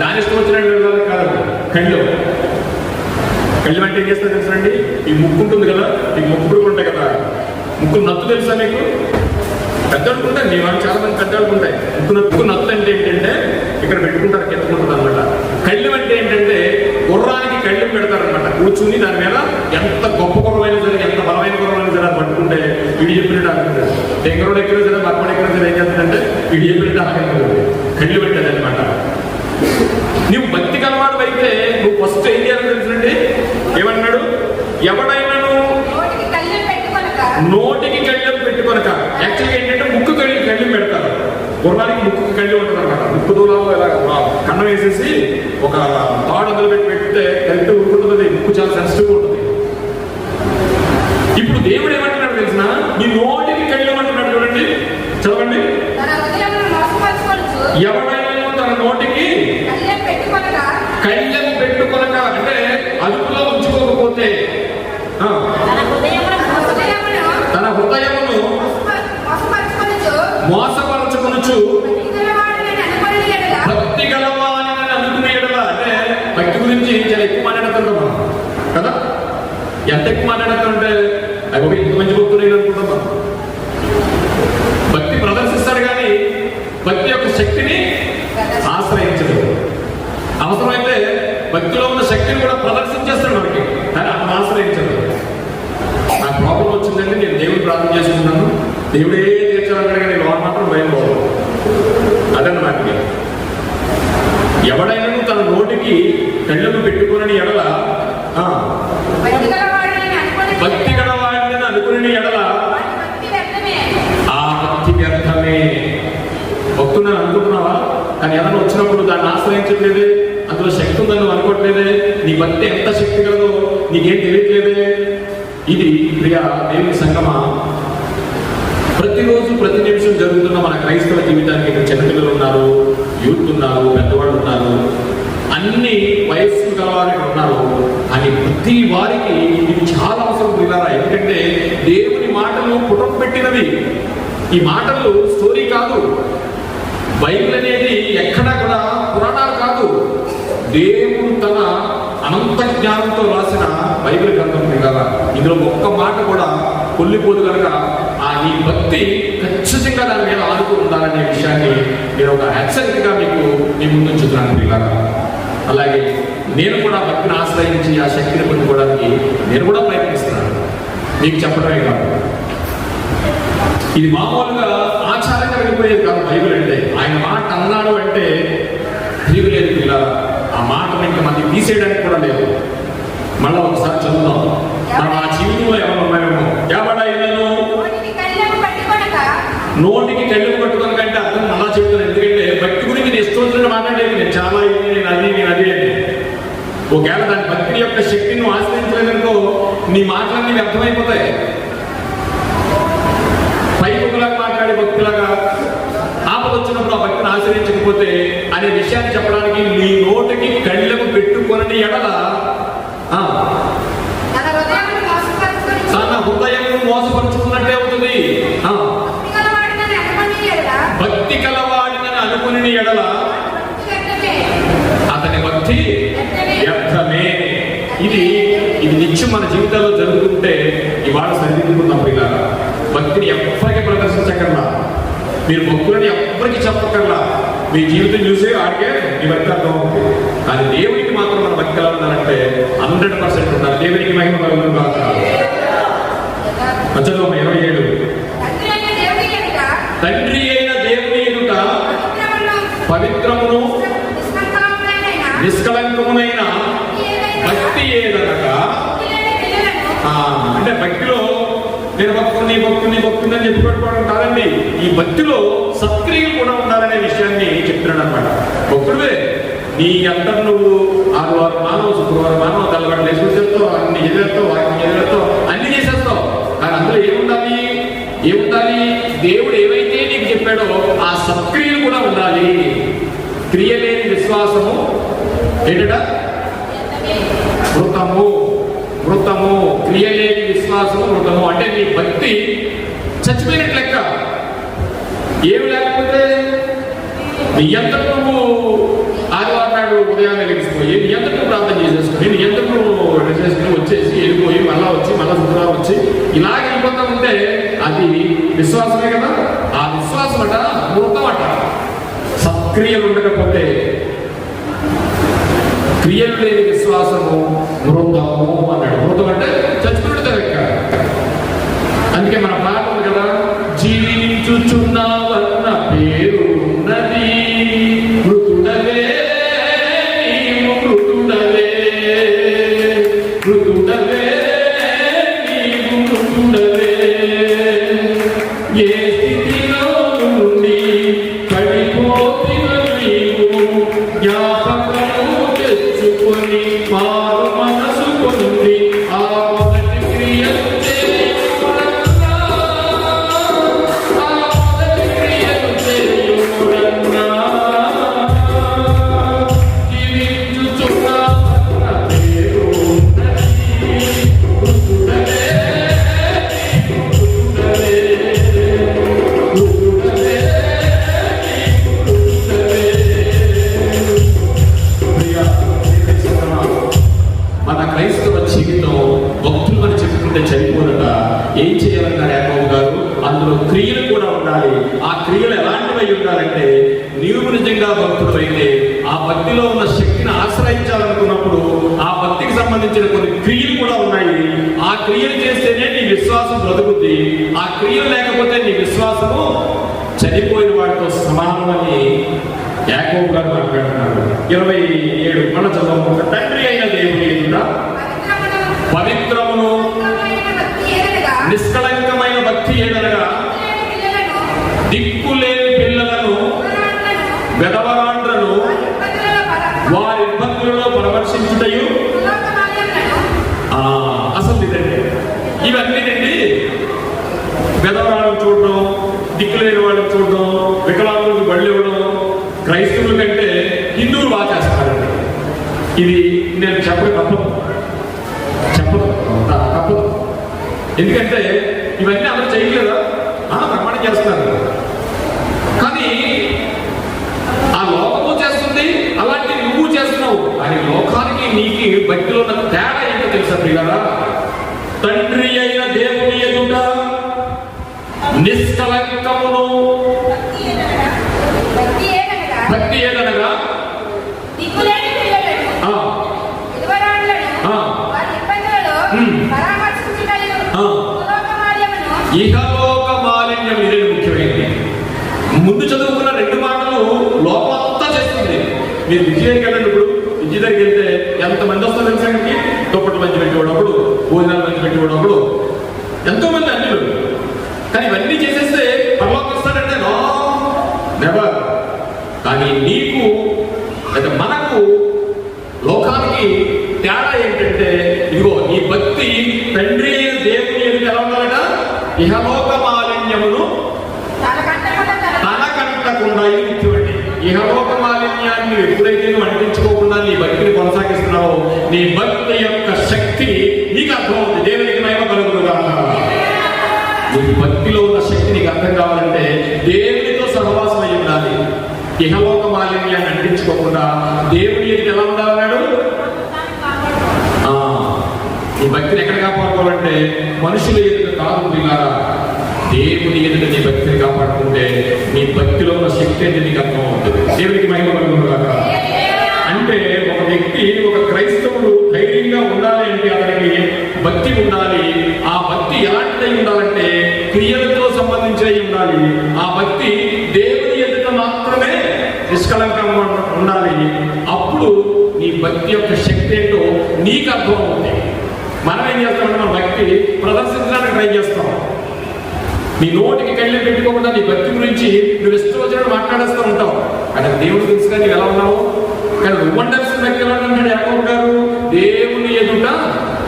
దాని ఇష్టం వచ్చినట్టు కాదు. కళ్ళు అంటే ఏం చేస్తారు తెలుసండి? ఈ ముక్కు ఉంటుంది కదా, ఈ ముక్కులు ఉంటాయి కదా, ముక్కులు నత్తు తెలుసా మీకు? పెద్దలకు ఉంటాయి. మీ వాళ్ళు చాలా మంది పెద్దలకు ఉంటాయి. ముక్కు నత్తు అంటే ఏంటంటే ఇక్కడ పెట్టుకుంటారు, కెత్తుకుంటుంది అనమాట. కళ్ళు అంటే ఏంటంటే గుర్రానికి కళ్ళు పెడతారనమాట. కూర్చుని దాని మీద ఎంత గొప్ప గుర్రమైనా సరే, ఎంత బలమైన గుర్రమైనా సరే అది పట్టుకుంటే వీడి చెప్పినట్టు ఆడుకుంటారు. డెంగరోడు ఎక్కడ సరే, బర్మడు ఎక్కడ సరే ఏం చేస్తుందంటే వీడి చెప్పినట్టు ఆడుకుంటుంది. కళ్ళు పెట్టేది అనమాట. నువ్వు భక్తి కలవాడు అయితే నువ్వు ఫస్ట్ ఏం చేయాలని తెలుసునండి? ఏమన్నాడు? ఎవడైనాను నోటికి కళ్ళెం పెట్టుకొనక. యాక్చువల్గా ఏంటంటే ముక్కు కళ్ళెం గుర్రానికి ముక్కు కళ్ళి ఉంటుంది అనమాట. ముక్కు దూరంలో ఇలా కన్నం వేసేసి ఒక తాడు అందులో పెడితే కరెక్ట్ ఉరుకుంటుంది. ముక్కు చాలా సెన్సిటివ్ ఉంటుంది. ఇప్పుడు దేవుడు ఏమంటున్నాడు తెలిసిన, నీ నోటికి కళ్ళి ఏమంటున్నాడు చూడండి, చదవండి. ఎవరైనా తన నోటికి కళ్ళెము పెట్టుకొనక, అంటే అదుపులో ఉంచుకోకపోతే, తన హృదయమును మోసపరచుకొనుచు భక్తి గలవాని అనుకునే ఎడల, అంటే భక్తి గురించి చాలా ఎక్కువ మాట్లాడుతుంటాం మనం కదా. ఎంత ఎక్కువ మాట్లాడుతుంటే అవి ఇంత మంచి భక్తులు అనుకుంటాం మనం. భక్తి ప్రదర్శిస్తాడు కానీ భక్తి యొక్క శక్తిని ఆశ్రయించడు. అవసరమైతే భక్తిలో ఉన్న శక్తిని కూడా ప్రదర్శించేస్తాడు మనకి, కానీ అతను ఆశ్రయించడు. నాకు ప్రాబ్లం వచ్చిందంటే నేను దేవుడు ప్రార్థన చేసుకుంటాను, దేవుడే తీర్చాలన్నాడు కానీ వాడు మాత్రం భయం పోదు. అదన్నమాట. ఎవడైనా తన నోటికి కళ్ళను పెట్టుకుని ఎడల, భక్తి గలవాడిని అనుకుని ఎడల ఆ భక్తి వ్యర్థమే. భక్తుని అనుకుంటున్నావా, కానీ ఏదైనా వచ్చినప్పుడు దాన్ని ఆశ్రయించట్లేదే, అందులో శక్తి ఉందని నువ్వు అనుకోవట్లేదే, నీ భక్తి ఎంత శక్తి కలదో నీకేం తెలియట్లేదే. ఇది ప్రియా దేవుని సంగమా, ప్రతిరోజు ప్రతి నిమిషం జరుగుతున్న మన క్రైస్తవ జీవితానికి ఇక్కడ చిన్నపిల్లలు ఉన్నారు, యూత్ ఉన్నారు, పెద్దవాళ్ళు ఉన్నారు, అన్ని వయస్సు గలవారికి ఉన్నారు. అని ప్రతి వారికి ఇది చాలా అవసరం ప్రియులారా. ఎందుకంటే దేవుని మాటలు పుటం పెట్టినవి. ఈ మాటలు స్టోరీ కాదు. బైబిల్ అనేది ఎక్కడా కూడా పురాణాలు కాదు. దేవుడు తన అనంత జ్ఞానంతో రాసిన బైబిల్ గ్రంథం కదా. ఇందులో ఒక్క మాట కూడా కొల్లిపోదు కనుక నీ భక్తి ఖచ్చితంగా దాని మీద ఆనుకుని ఉండాలనే విషయాన్ని నేను ఒక హెచ్చరికగా మీకు మీ ముందు ఉంచుతున్నాను పిల్లగా. అలాగే నేను కూడా భక్తిని ఆశ్రయించి ఆ శక్తిని పొందుకోవడానికి నేను కూడా ప్రయత్నిస్తున్నాను, మీకు చెప్పడమే కాదు. ఇది మామూలుగా ఆచారంగా వెళ్ళిపోయేది కాదు. బైబిల్ అంటే ఆయన మాట అన్నాడు అంటే తిరిగి లేదు పిల్లగా. ఆ మాటను ఇంకా మనకి తీసేయడానికి కూడా లేదు. మళ్ళా ఒకసారి చదువుదాం. మనం ఆ జీవితంలో ఎవరు ఉన్నామేమో. ఎవడైనాను నోటికి కళ్ళు పట్టుకొని కంటే అర్థం అలా చెప్తాను. ఎందుకంటే భక్తి గురించి నేను ఇష్టం మాట్లాడేది, నేను చాలా నేను అది అని. ఒకవేళ దాని భక్తి యొక్క శక్తిని నువ్వు ఆశ్రయించలేదనుకో, నీ మాటలన్నీ వ్యర్థమైపోతాయి. పైపులాగా మాట్లాడే భక్తులాగా ఆపద వచ్చినప్పుడు ఆ భక్తిని ఆశ్రయించకపోతే అనే విషయాన్ని చెప్పడానికి నీ నోటికి కళ్ళకు పెట్టుకొని ఎడల తన హృదయం మోసపరుచుకున్నట్టే అవుతుంది. భక్తి కలవాడినని అనుకుని ఎడల అతని భక్తి వ్యర్థమే. ఇది నిత్యం మన జీవితాల్లో జరుగుతుంటే ఇవాళ సరిదిద్దుకుందాం పిల్లలు. భక్తిని ఎవ్వరికి ప్రదర్శించకర్లా, మీరు భక్తులని ఎవ్వరికి చెప్పకర్లా. మీ జీవితం చూసే ఆడికే మీ భక్తి అర్థం అవుతుంది. కానీ దేవునికి మాత్రం మన భక్తి ఎలా ఉన్నారంటే 100% ఉన్నారు. దేవునికి మహిమ కలుగును కాక. చదువు 27. తండ్రి అయిన దేవుని ఎదుట పవిత్రమును నిష్కలంకమునైన భక్తి ఏదనగా, అంటే భక్తిలో నేను భక్తుని అని చెప్పుకోవడం కాదండి. ఈ భక్తిలో సత్క్రియలు కూడా ఉండాలనే విషయాన్ని చెప్తున్నాడు అనమాట. భక్తుడివే నీ అంతా నువ్వు 6 మానవ శుక్రవారం మానవ తెల్లవాడు లేచేస్తావు, అన్ని ఎదురెత్తావు, వాటిని ఎదురెత్తావు, అన్ని చేసేస్తావు. కానీ అందులో ఏముండాలి? దేవుడు ఏవైతే నీకు చెప్పాడో ఆ సత్క్రియలు కూడా ఉండాలి. క్రియలేని విశ్వాసము ఏంటట? మృతము. క్రియలేని విశ్వాసము మృతము. అంటే నీ భక్తి చచ్చిపోయినట్టు లెక్క. ఏమి లేకపోతే నీ ఎంతకు నువ్వు ఆదివారం నాడు ఉదయాన్నే లెగిసిపోయి నీ ఎంతకు ప్రార్థన చేసేసుకుని నీ ఎంతకు చేసుకుని వచ్చేసి వెళ్ళిపోయి మళ్ళా శుక్రవారం వచ్చి ఇలాగ వెళ్ళిపోతా ఉంటే అది విశ్వాసమే కదా. ఆ విశ్వాసం అట మృతం అట. సత్క్రియలు ఉండకపోతే, క్రియలు లేని విశ్వాసము మృతము అన్నాడు. మృతం అంటే చచ్చిపోతే లెక్క. అందుకే మన పాట ఉంది కదా, జీవించుచున్నావన్న పేరు ఉన్నది, మృతుడవే నీవు మృతుడవే నీవు మృతుడవే. ఏ స్థితిలో నుండి జ్ఞాపకము తెచ్చుకొని మారు మనసు పొంది ఆ మొదటి క్రియలు చేయుమన్నా, ఆ మొదటి క్రియలు చేయుమన్నా. జీవించుచున్న మన క్రైస్తవ జీవితం భక్తులు అని చెప్పుకుంటే చనిపోదట. ఏం చేయాలన్నారు యాకోబు గారు? అందులో క్రియలు కూడా ఉండాలి. ఆ క్రియలు ఎలాంటివై ఉండాలంటే, నీవు నిజంగా భక్తుడు అయితే ఆ భక్తిలో ఉన్న శక్తిని ఆశ్రయించాలనుకున్నప్పుడు ఆ భక్తికి సంబంధించిన కొన్ని క్రియలు కూడా ఉన్నాయి. ఆ క్రియలు చేస్తేనే నీ విశ్వాసం బ్రతుకుద్ది. ఆ క్రియలు లేకపోతే నీ విశ్వాసము చనిపోయిన వాడితో సమానమని యాకోబు గారు మాట్లాడుతున్నారు. 27 మన చదువు. తండ్రి అయిన దేవుని ఎదుట పవిత్రమును నిష్కళంకమైన భక్తి ఏదనగా దిక్కులేని పిల్లలను వెధవరాండ్రను వారి ఇబ్బందులలో పరామర్శించుటయు. అసలు ఇదండి, ఇవన్నీనండి. వెధవరాలను చూడడం, దిక్కులేని వాళ్ళని చూడడం, వికలాంగులకు బళ్ళు ఇవ్వడం క్రైస్తవుల కంటే హిందువులు బాగా చేస్తారండి. ఇది నేను తప్పదు. ఎందుకంటే ఇవన్నీ అందరూ చేయలేదా? ప్రమాణం చేస్తారు. కానీ ఆ లోకము చేస్తుంది, అలాంటి నువ్వు చేస్తున్నావు. కానీ లోకానికి నీకు భక్తిలో ఉన్న తేడా ఏంటో తెలుసా ప్రియులారా? తండ్రి అయిన దేవుని ఎదుట నిష్కళంకమును భక్తి ఏదనగా ఇహలోక మాలిన్యం. ఇదే ముఖ్యమైనది. ముందు చదువుకున్న 2 మాటలు లోపమంతా చేస్తుంది. మీరు విద్య దగ్గరికి వెళ్ళండి. ఇప్పుడు విద్య దగ్గరికి వెళ్తే ఎంతమంది వస్తారు తెలుసానికి? దుప్పట్లు మంచి పెట్టేవాడు, భోజనాలు మంచి పెట్టేవాడు, ఎంతో మంది అన్యులు. కానీ ఇవన్నీ చేసేస్తే పరలోకం వస్తాడంటే నో, నెవర్. కానీ నీకు అంటే మనకు లోకానికి తేడా ఏంటంటే, ఇదిగో ఈ భక్తి తండ్రి దేవుని ఎదుట ఎలా ఉండాలట? ఇహలోక మాలిన్యమును తనకంటకుండా. ఇది ముఖ్యమండి. ఇహలోక మాలిన్యాన్ని ఎప్పుడైతే నువ్వు అంటించుకోకుండా నీ భక్తిని కొనసాగిస్తున్నావో నీ భక్తి యొక్క శక్తి నీకు అర్థమవుతుంది. దేవునికి మహిమ కలుగుతుందా? నీ భక్తిలో ఉన్న శక్తి నీకు అర్థం కావాలంటే దేవునితో సహవాసం అయి ఉండాలి. ఇహలోక మాలిన్యాన్ని అంటించుకోకుండా దేవుని ఎదుట ఎలా ఉండాలన్నాడు? నీ భక్తిని ఎక్కడ కాపాడుకోవాలంటే మనుషుల ఎదుట కాదు పిల్లారా, దేవుని ఎదుట నీ భక్తిని కాపాడుకుంటే నీ భక్తిలో ఉన్న శక్తి అనేది నీకు అర్థం అవుతుంది. దేవునికి మహిమ కలుగుతుందా? అంటే ఒక వ్యక్తి, ఒక క్రైస్తవుడు ధైర్యంగా ఉండాలి అంటే అతనికి భక్తి ఉండాలి. ఆ భక్తి ఎలాంటిదై ఉండాలంటే క్రియలతో సంబంధించి ఉండాలి. ఆ భక్తి దేవుని ఎదుట మాత్రమే నిష్కళంకంగా ఉండాలి. అప్పుడు నీ భక్తి యొక్క శక్తి ఏంటో నీకు అర్థం అవుతుంది. మనం ఏం చేస్తామంటే మన భక్తి ప్రదర్శించడానికి ట్రై చేస్తాం. నీ నోటికి కళ్ళే పెట్టుకోకుండా నీ భక్తి గురించి నువ్వు ఇష్టం వచ్చినట్టు మాట్లాడేస్తూ ఉంటావు. కానీ దేవుడు తెలుసుగా నీవు ఎలా ఉన్నావు. కానీ నువ్వు ఉండాల్సిన వ్యక్తి ఎలా ఉన్నాడు? యాకోబు గారు దేవుని ఎదుట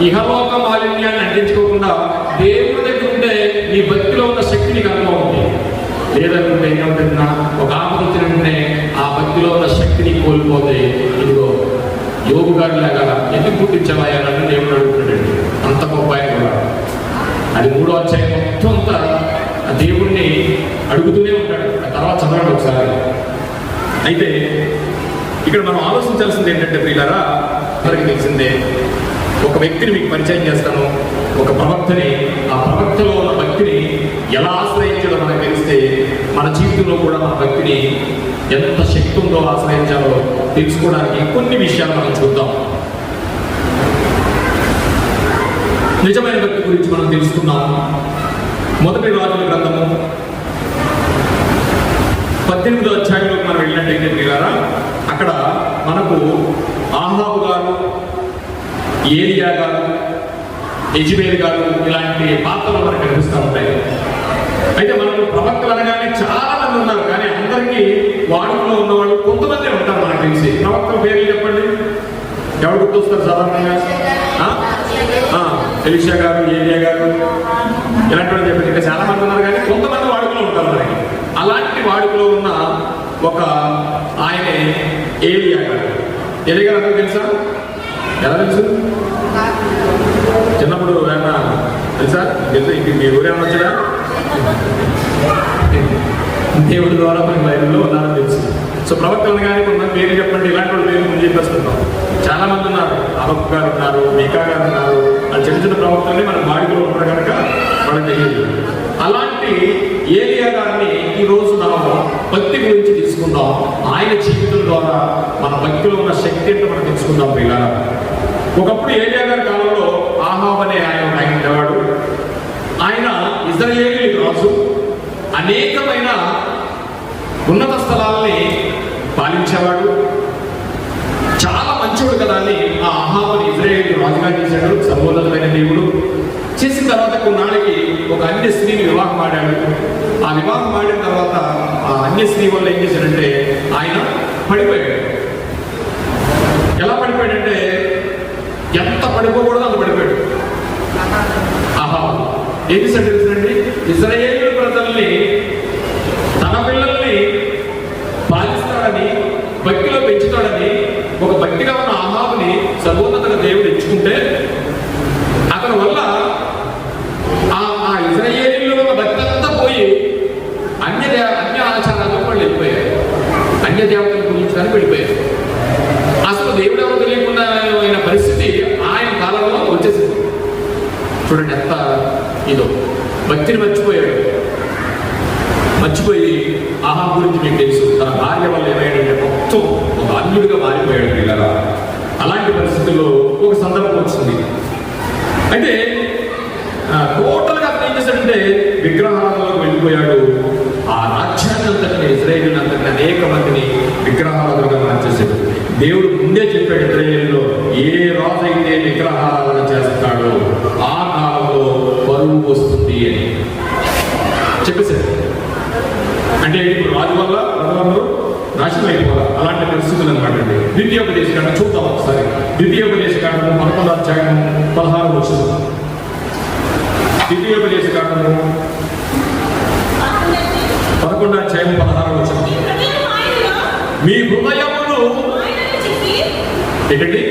ఇహలోక మాలిన్యాన్ని అంటించుకోకుండా దేవుని దగ్గర ఉంటే నీ భక్తిలో ఉన్న శక్తి నీకు అర్థం అవుతుంది. లేదనుకుంటే ఏమంటున్నా, ఒక ఆపద వచ్చినట్టునే ఆ భక్తిలో ఉన్న శక్తిని కోల్పోతే, ఇదిగో యోగు గారి లాగా ఎందుకు పుట్టించావా అని దేవుడు అడుగుతున్నాడండి. అంత గొప్ప ఆయన కూడా. అది 3వ అధ్యాయం మొత్తం అంతా దేవుణ్ణి అడుగుతూనే ఉంటాడు. ఆ తర్వాత చదవండి ఒకసారి. అయితే ఇక్కడ మనం ఆలోచించాల్సింది ఏంటంటే ప్రియులారా, అందరికీ తెలిసిందే, ఒక వ్యక్తిని మీకు పరిచయం చేస్తాను, ఒక ప్రవక్తని. ఆ ప్రవక్తలో ఉన్న భక్తిని ఎలా ఆశ్రయించాలో మనకు తెలిస్తే మన జీవితంలో కూడా మన భక్తిని ఎంత శక్తి ఉందో ఆశ్రయించాలో తెలుసుకోవడానికి కొన్ని విషయాలు మనం చూద్దాం. నిజమైన భక్తి గురించి మనం తెలుసుకున్నాం. మొదటి రాజుల గ్రంథము 18వ అధ్యాయంలోకి మనం వెళ్ళినట్టయితే ప్రియులారా, అక్కడ మనకు ఆహాబు గారు, ఏలియా గారు, యెజబెల్ గారు ఇలాంటి పాత్రలు మనకు కనిపిస్తూ ఉంటాయి. అయితే మనకు ప్రవక్తలు అనగానే చాలా మంది ఉన్నారు, కానీ అందరికీ వాడుకలో ఉన్నవాళ్ళు కొంతమంది ఉంటారు మనకు తెలిసి. ప్రవక్తల పేర్లు చెప్పండి, ఎవరు గుర్తొస్తారు సాధారణంగా? ఎలీషా గారు, ఏలియా గారు, ఇలాంటి వాళ్ళు చెప్పండి. ఇంకా చాలా మంది ఉన్నారు, కానీ కొంతమంది వాడుకలో ఉంటారు మనకి. అలాంటి వాడుకలో ఉన్న ఒక ఆయనే ఏలియా గారు. ఏలియా గారు అందరూ తెలుసా? ఎలా తెలుసు? చిన్నప్పుడు ఏమన్నా తెలుసా? తెలుసా? ఇంక మీ ఊరేమన్నా వచ్చారా? దేవుడి ద్వారా మనకి బైబిల్లో ఉన్నారని తెలుసు. సో ప్రవక్తలను కానీ కొంతమంది పేరు చెప్పండి, ఇలాంటి వాళ్ళు పేరు ముందు చెప్పేస్తున్నాం. చాలా మంది ఉన్నారు, అబక్ గారు ఉన్నారు, మీకా గారు ఉన్నారు. వాళ్ళు చిన్న చిన్న ప్రవక్తల్ని మన బాడీలో ఉంటారు కనుక వాళ్ళకి తెలియదు. అలాంటి ఏలియా గారిని ఈరోజు మనం భక్తి గురించి తీసుకుందాం. ఆయన జీవితం ద్వారా మన భక్తిలో ఉన్న శక్తి ఏంటో మనం తెలుసుకుందాం పిల్లల. ఒకప్పుడు ఏలియా గారి కాలంలో ఆహాబ్ అనే ఆయన ఉండేవాడు. ఆయన ఇశ్రాయేలు రాజు, అనేకమైన ఉన్నత స్థలాల్ని పాలించేవాడు. చాలా మంచివాడు కదా అని ఆ అహాబుని ఇశ్రాయేలు రాజుగా చేశాడు. సర్వోన్నతమైన దేవుడు చేసిన తర్వాత కొన్నాళ్ళకి ఒక అన్య స్త్రీని వివాహం ఆడాడు. ఆ వివాహం ఆడిన తర్వాత ఆ అన్య స్త్రీ వల్ల ఏం చేశాడంటే ఆయన పడిపోయాడు. ఎలా పడిపోయాడంటే ఎంత పడిపోకూడదో అంత పడిపోయాడు. అహాబు ఏం చేశాడు తెలుసండి? ఇశ్రాయేలు ప్రజల్ని, తన పిల్లల్ని పాలిస్తాడని, భక్తిలో పెంచుతాడని ఒక భక్తిగా ఉన్న అహాబుని సర్వోన్నత దేవుడు ఎంచుకుంటే అతని వల్ల ఆ ఇశ్రాయేలీలో ఉన్న భక్తి అంతా పోయి అన్య ఆచారాలకు వాళ్ళు వెళ్ళిపోయారు. అన్య దేవతలు పూజించడానికి వెళ్ళిపోయారు. అసలు దేవుడు ఎవరు తెలియకుండా అయిన పరిస్థితి ఆయన కాలంలో వచ్చేసింది. చూడండి ఎంత ఇదో, భక్తిని మర్చిపోయి అహాబు గురించి మీకు తెలుసు. తన భార్య వల్ల ఏమైందంటే మొత్తం ఒక అన్యుడిగా మారిపోయాడు పిల్లల. అలాంటి పరిస్థితుల్లో ఒక సందర్భం వచ్చింది. అయితే టోటల్గా అతను ఏం చేశాడంటే విగ్రహాలకు వెళ్ళిపోయాడు. ఆ రాజ్యాన్ని అంతటిని, ఇశ్రాయేలు అంతటిని అనేక మందిని విగ్రహాలుగా మార్చేశాడు. దేవుడు ముందే చెప్పాడు ఇశ్రాయేలులో ఏ రాజు అయితే విగ్రహాలను చేస్తాడో ఆ కాలంలో పరువు వస్తుంది అని చెప్పేశాడు. అంటే ఇప్పుడు రాజు వల్ల ప్రజలందరూ నాశనం అయిపోవాలి. అలాంటి పరిస్థితులు అనమాట అండి. ద్వితీయోపదేశకాండం చూద్దాం ఒకసారి. ద్వితీయోపదేశకాండము 11వ అధ్యాయం 16వ వచనం. ద్వితీయోపదేశకాండము 11వ అధ్యాయం 16వ వచనం. మీ హృదయములు ఏంటండి?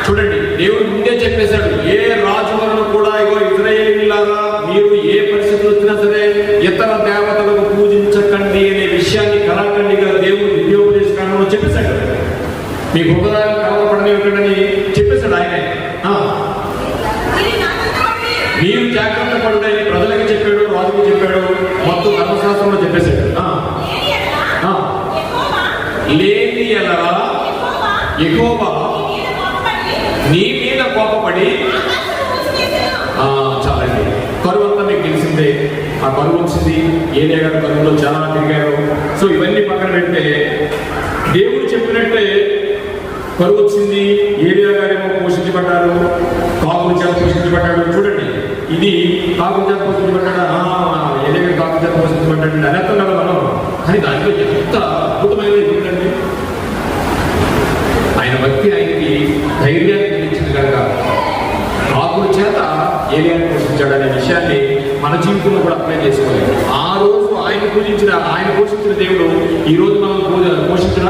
చూడండి, దేవుడు ముందే చెప్పేశాడు, ఏ రాజు వలన కూడా ఇగో ఇశ్రాయేలీయులారా మీరు ఏ పరిస్థితులు వచ్చినా సరే ఇతర దేవతలకు పూజించకండి అనే విషయాన్ని కరాఖండిగా దేవుడు ద్వితీయోపదేశకాండంలో చెప్పేశాడు. మీ హృదయాలు కలవపడనివ్వకండి చెప్పేశాడు ఆయన. మీరు జాగ్రత్త పడుడని ప్రజలకు చెప్పాడు, రాజుకు చెప్పాడు, మొత్తం ధర్మశాస్త్రంలో చెప్పేశాడు. లేని ఎడల యెహోవా నీ మీద కోపపడి, చాలండి, కరువు అంతా మీకు తెలిసిందే. ఆ కరువు వచ్చింది, ఏలియా గారు కరువులో చాలా తిరిగారు. సో ఇవన్నీ పక్కన పెడితే దేవుడు చెప్పినట్టే కరువు వచ్చింది. ఏలియా గారేమో పోషించబడ్డారు, కాకుల చేత పోషించబడ్డాడు. చూడండి, ఇది కాకుల చేత పోషించబడ్డాడు, ఏలియా గారు కాకుల చేత పోషించబడ్డాడు అని అర్థం కదా మనం. కానీ దాంట్లో ఎంత అద్భుతమైనది ఏంటంటే ఆయన భక్తి ఆయనకి ధైర్యాన్ని ఇచ్చింది కనుక కాకుల చేత ఏలియాని పోషించాడనే విషయాన్ని మన జీవితంలో కూడా అప్లై చేసుకోవాలి. ఆ రోజు ఆయన పోషించిన దేవుడు ఈ రోజు మనం పోషించిన,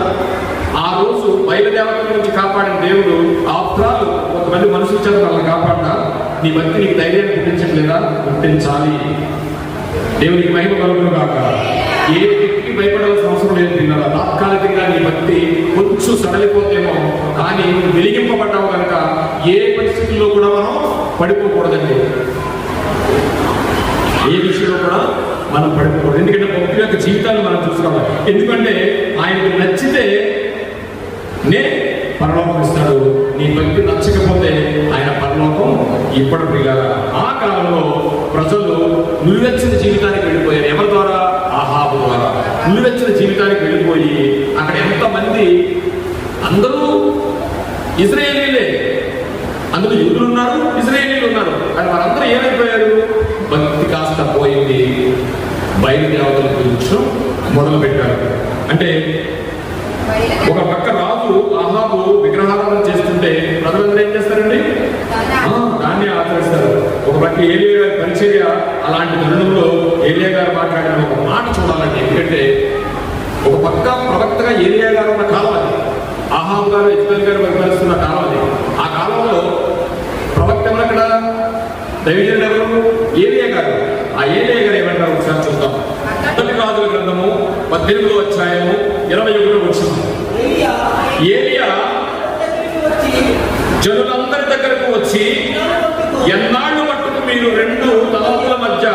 ఆ రోజు బయలుదేవతల నుంచి కాపాడిన దేవుడు ఆఫ్రాలు కొంతమంది మనుషుల చేత వాళ్ళని కాపాడినా నీ భక్తి నీకు ధైర్యాన్ని పుట్టించట్లేదా? పుట్టించాలి. దేవునికి మహిమ కలుగును కాక. ఏ వ్యక్తికి భయపడాల్సిన అవసరం లేదు పిల్లల. తాత్కాలికంగా నీ భక్తి కొంచెం సడలిపోతేమో, కానీ నువ్వు వెలిగింపబడ్డావు కనుక ఏ పరిస్థితుల్లో కూడా మనం పడిపోకూడదండి. ఏ విషయంలో కూడా మనం పడిపోకూడదు. ఎందుకంటే భక్తి యొక్క జీవితాన్ని మనం చూసుకోవాలి. ఎందుకంటే ఆయనకు నచ్చితే పరలోకం ఇస్తాడు. నీ భక్తి నచ్చకపోతే ఆయన పరలోకం ఇప్పటి పిల్లల. ఆ కాలంలో ప్రజలు నిలువెచ్చని జీవితానికి వెళ్ళిపోయారు. ఎవరి ద్వారా? అహాబు ద్వారా. నిలువెచ్చని వచ్చిన జీవితానికి వెళ్ళిపోయి అక్కడ ఎంతమంది అందరూ ఇశ్రాయేలీలే, అందులో యూదులు ఉన్నారు, ఇశ్రాయేలీలు ఉన్నారు. కానీ వారందరూ ఏమైపోయారు? భక్తి కాస్త పోయింది, బయలుదేవతల గురించి మొదలు పెట్టారు. అంటే ఒక పక్క రాజు అహాబు విగ్రహారాధన చేస్తుంటే ప్రజలందరూ ఏం చేస్తారండి? దాన్ని ఆచరిస్తారు. ఒక పక్క ఏలియా గారి పరిచర్య అలాంటి తరుణంలో ఏలియా గారు మాట్లాడిన ఒక మాట చూడాలండి. ఎందుకంటే ఒక పక్క ప్రవక్తగా ఏలియా గారు ఉన్న కాలం అది, అహాబు గారు యెజ్బెల్ గారు పరిపాలిస్తున్న కాలం అది. ఆ కాలంలో ప్రవక్త అక్కడ దైవజనుడు ఎవరు? ఏలియా గారు. ఆ ఏలియా గారు ఏమంటారు ఒకసారి చూద్దాం. మొదటి రాజుల గ్రంథము 18వ అధ్యాయము 21వ వచనం. ఏలియా జనులందరి దగ్గరకు వచ్చి, ఎన్నాళ్ళు మట్టుకు మీరు రెండు తలముల మధ్య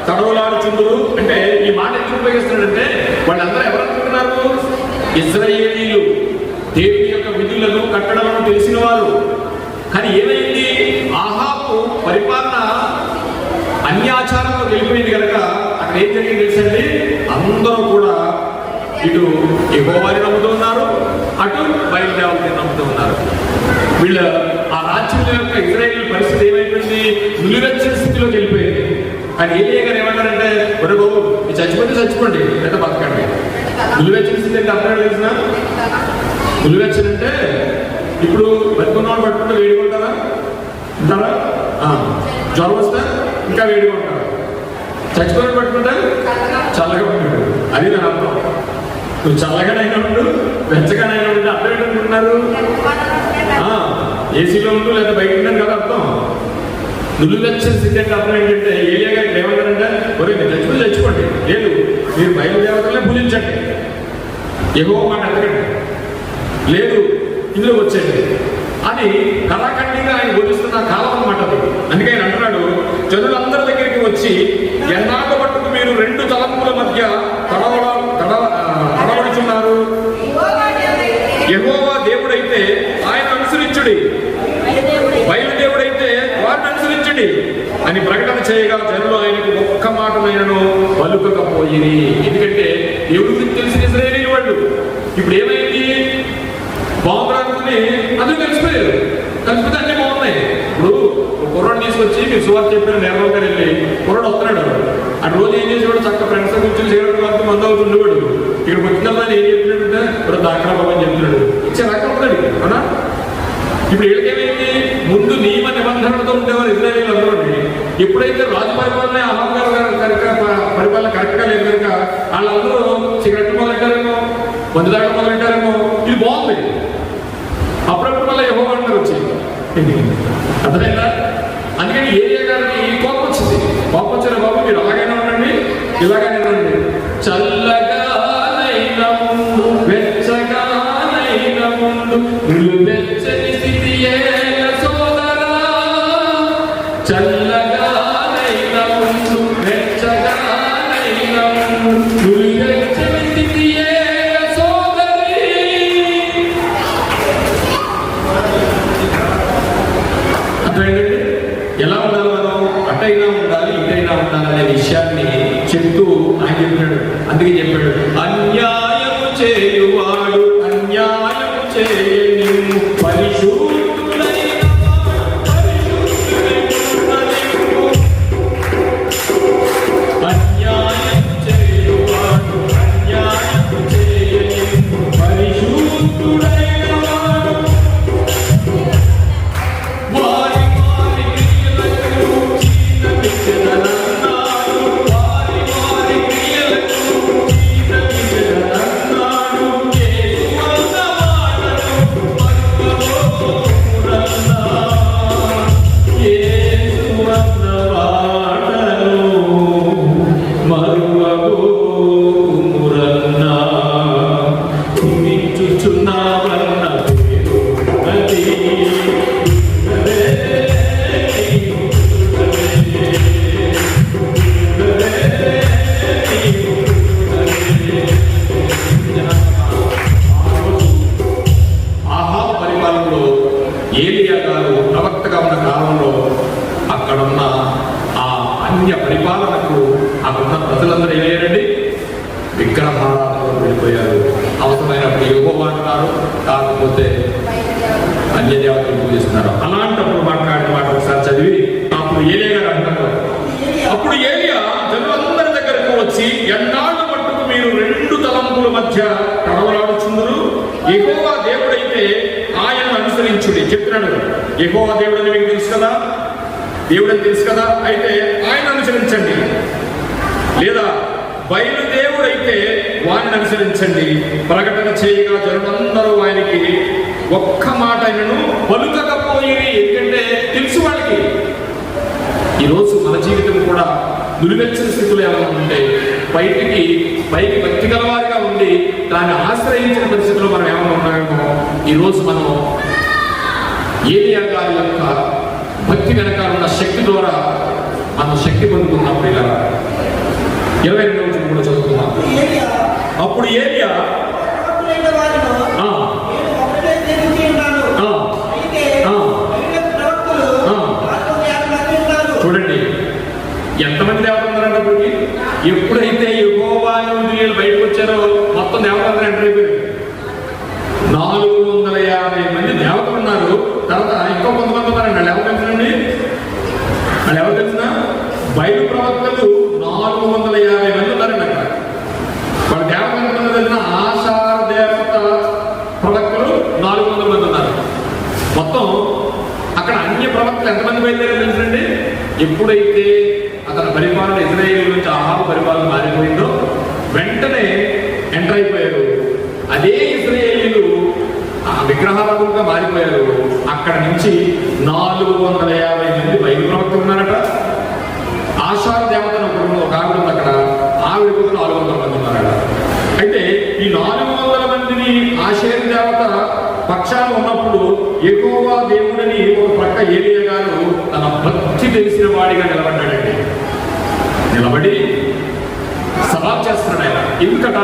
తడవలాడుచుందురు. అంటే ఈ మాట ఎందుకు ఉపయోగిస్తున్నాడంటే వాళ్ళందరూ ఎవరనుకుంటున్నారు? ఇశ్రాయేలీయులు, దేవుని యొక్క విధులను కట్టడలను తెలిసిన వారు. కానీ ఏమైంది? అహాబు పరిపాలన అన్యాచారంలో వెళ్ళిపోయింది కనుక అక్కడ ఏం జరిగింది తెలుసండి? అందరూ కూడా ఇటు యెహోవాని నమ్ముతూ ఉన్నారు, అటు బయలుదేవతని నమ్ముతూ ఉన్నారు. వీళ్ళ ఆ రాజ్యం యొక్క ఇశ్రాయేలు పరిస్థితి ఏమైపోయింది? నిలువెచ్చని స్థితిలోకి వెళ్ళిపోయింది. కానీ ఏలియా గారు ఏమంటారంటే, ఒరే బాబు ఈ చచ్చిపోతే చచ్చిపోండి, లేదా బతకండి. నిలువెచ్చని స్థితి అంటే అర్థం తెలిసిన? నిలువెచ్చని అంటే ఇప్పుడు బతుకున్నవాడు పట్టుకుంటే వేడుకుంటారా? ఉంటారా? జ్వరం వస్తే ఇంకా వేడిగా ఉంటారు. చచ్చిపోయిన పట్టుకుంటే చల్లగా ఉంటాడు. అది నా అర్థం. నువ్వు చల్లగానైనా ఉండు, వెచ్చగానైనా ఉంటే అర్థం ఏంటనుకుంటున్నారు? ఏసీలో ఉంటూ లేదా బయట ఉంటాను కదా అర్థం. నిలువెచ్చని స్థితి అంటే అర్థం ఏంటంటే ఏలియా గారికి ఏమంటారంటే, ఒరే మీరు చచ్చిపోయి చచ్చిపోండి, లేదు మీరు బయలుదేవతలనే పూజించండి, యెహోవా మాట ఎత్తకండి, లేదు ఇందులో వచ్చేది అని కళాఖండిగా ఆయన బోధిస్తున్న కాలం అన్నమాట అది. అందుకే ఆయన అంటున్నాడు, జనులందరి దగ్గరికి వచ్చి ఎన్నాళ్ళ మట్టుకు మీరు రెండు తలంపుల మధ్య తడబడుచున్నారు. యెహోవా దేవుడైతే ఆయన అనుసరించుడి, బయలుదేవుడైతే వారిని అనుసరించుడి అని ప్రకటన చేయగా జనులు ఆయనకు ఒక్క మాటనైనను పలుకకపోయి. ఎందుకంటే దేవుడి గురించి తెలిసిన ఇశ్రాయేలీయులు వాళ్ళు. ఇప్పుడు ఏమైంది? బాగురాకుని అందరూ కలిసిపోయారు. కలిసిపోతే అన్నీ బాగున్నాయి. ఇప్పుడు కుర్రాడు తీసుకొచ్చి మీరు సువార్త చెప్పిన నేర్వల్ గారు వెళ్ళి కుర్రాడు వస్తున్నాడు. ఆ రోజు ఏం చేసేవాడు? చక్క ఫ్రెండ్స్ కూర్చొని సిగరెట్ వరకు మందు అవుతుండేవాడు. ఇక్కడికి వచ్చిన ఏం చెప్తున్నాడంటే ఇప్పుడు దాఖలా బాబు అని చెప్తున్నాడు. ఇచ్చే రకం అవుతాడు అవునా? ఇప్పుడు వీళ్ళకేమైంది? ముందు నియమ నిబంధనలతో ఉండేవారు ఇశ్రాయేలీయులు అందరూ. ఎప్పుడైతే రాజు పరిపాలన అహంకార పరిపాలన కరెక్ట్గా లేదు కనుక వాళ్ళందరూ సిగరెట్ మొదలెట్టారేమో, మందు దాకా మొదలెట్టారేమో. ఇది బాగుంది. అప్పుడప్పుడు మళ్ళీ యెహోవా అంటారు వచ్చి. అర్థమైందా? అందుకని ఏలియా గారికి కోపం వచ్చింది. కోపం వచ్చిన బాబు మీరు అలాగైనా ఉండండి, ఇలాగైనా ఉండండి, చల్లగానైనా ఉండు, వెచ్చగానైనా ఉండు, వెచ్చని స్థితి సోదరా, చల్లగానైనా ఉండు, వెచ్చగానైనా ఉండు, వెచ్చని స్థితి సోదరి. అర్థమైందండి? ఎలా ఉండాలి మనం? అటైనా ఉండాలి, ఇటైనా ఉండాలి అనే విషయాన్ని చెప్తూ ఆయన చెప్పాడు. అందుకే చెప్పాడు, అన్యాయము చేయువాడు అన్యాయము చేయని పరిశుద్ధుడైన అన్యాయము చేయువాడు అన్యాయము చేయని పరిశుద్ధుడైన వారి అప్పుడు ఏలియా జనులందరి దగ్గరకు వచ్చి, ఎన్నాళ్ళ మట్టుకు మీరు రెండు తలంపుల మధ్య కడవలాడుచుందురు? యెహోవా దేవుడైతే ఆయనను అనుసరించుడి. చెప్తున్నాడు, యెహోవా దేవుడని మీకు తెలుసు కదా, దేవుడని తెలుసు కదా, అయితే ఆయన అనుసరించండి. లేదా బయలుదేవుడైతే వారిని అనుసరించండి. ప్రకటన చేయగా జనులందరూ ఆయనకి ఒక్క మాట ఆయనను పలుకకపోయి. ఎందుకంటే తెలుసు వాళ్ళకి. ఈరోజు మన జీవితం కూడా నులివెచ్చని స్థితిలో ఏమైనా ఉంటే పైకి భక్తి గలవారిగా ఉండి దాన్ని ఆశ్రయించిన పరిస్థితుల్లో మనం ఏమైనా ఉన్నామేమో. ఈరోజు మనం ఏలియా గారి యొక్క భక్తి వెనకాల ఉన్న శక్తి ద్వారా మనం శక్తి పొందుకున్నప్పుడు ఇలా 22వ వచనం కూడా చదువుతున్నాం. అప్పుడు ఏలియా చూడండి ఎంతమంది దేవతలు ఉన్నారంటే అప్పటికి. ఎప్పుడైతే యెహోవా నుండి వీళ్ళు బయటకు వచ్చారో మొత్తం దేవతలు ఎంటర్ అయిపోయారు. 450 మంది దేవతలు ఉన్నారు. తర్వాత ఇంకో కొంతమంది ఉన్నారండి. వాళ్ళు ఎవరు తెలుసునండి? వాళ్ళు ఎవరు తెలిసిన బయలు ప్రవక్తలు 450 మంది ఉన్నారండి అక్కడ. వాళ్ళ దేవతలు ఎంతమంది తెలిసిన ఆషాఢ దేవత ప్రవక్తలు 400 మంది ఉన్నారు. మొత్తం అక్కడ అన్య ప్రవక్తలు ఎంతమంది బయలుదేరారు తెలుసండి? ఎప్పుడైతే అతని పరిపాలన ఇజ్రాయేలు నుంచి అహాబు పరిపాలన మారిపోయిందో వెంటనే ఎంటర్ అయిపోయారు. అదే ఇజ్రాయేలీలు ఆ విగ్రహాలుగా మారిపోయారు. అక్కడ నుంచి 450 మంది బయలు ప్రవక్తలు ఉన్నారట. ఆషాఢ దేవతను ఒక ఆవిడ ఉంది అక్కడ. ఆవిడ కూడా 400 మంది ఉన్నారట. అయితే ఈ 400 మందిని ఆషేరు దేవత పక్షాన ఉన్నప్పుడు యెహోవా దేవుడని ఒక ప్రక్క ఏలియా గారు తన భక్తి తెలిసిన వాడిగా నిలబడ్డాడండి. నిలబడి సవాల్ చేస్తున్నాడు ఆయన. ఎందుకట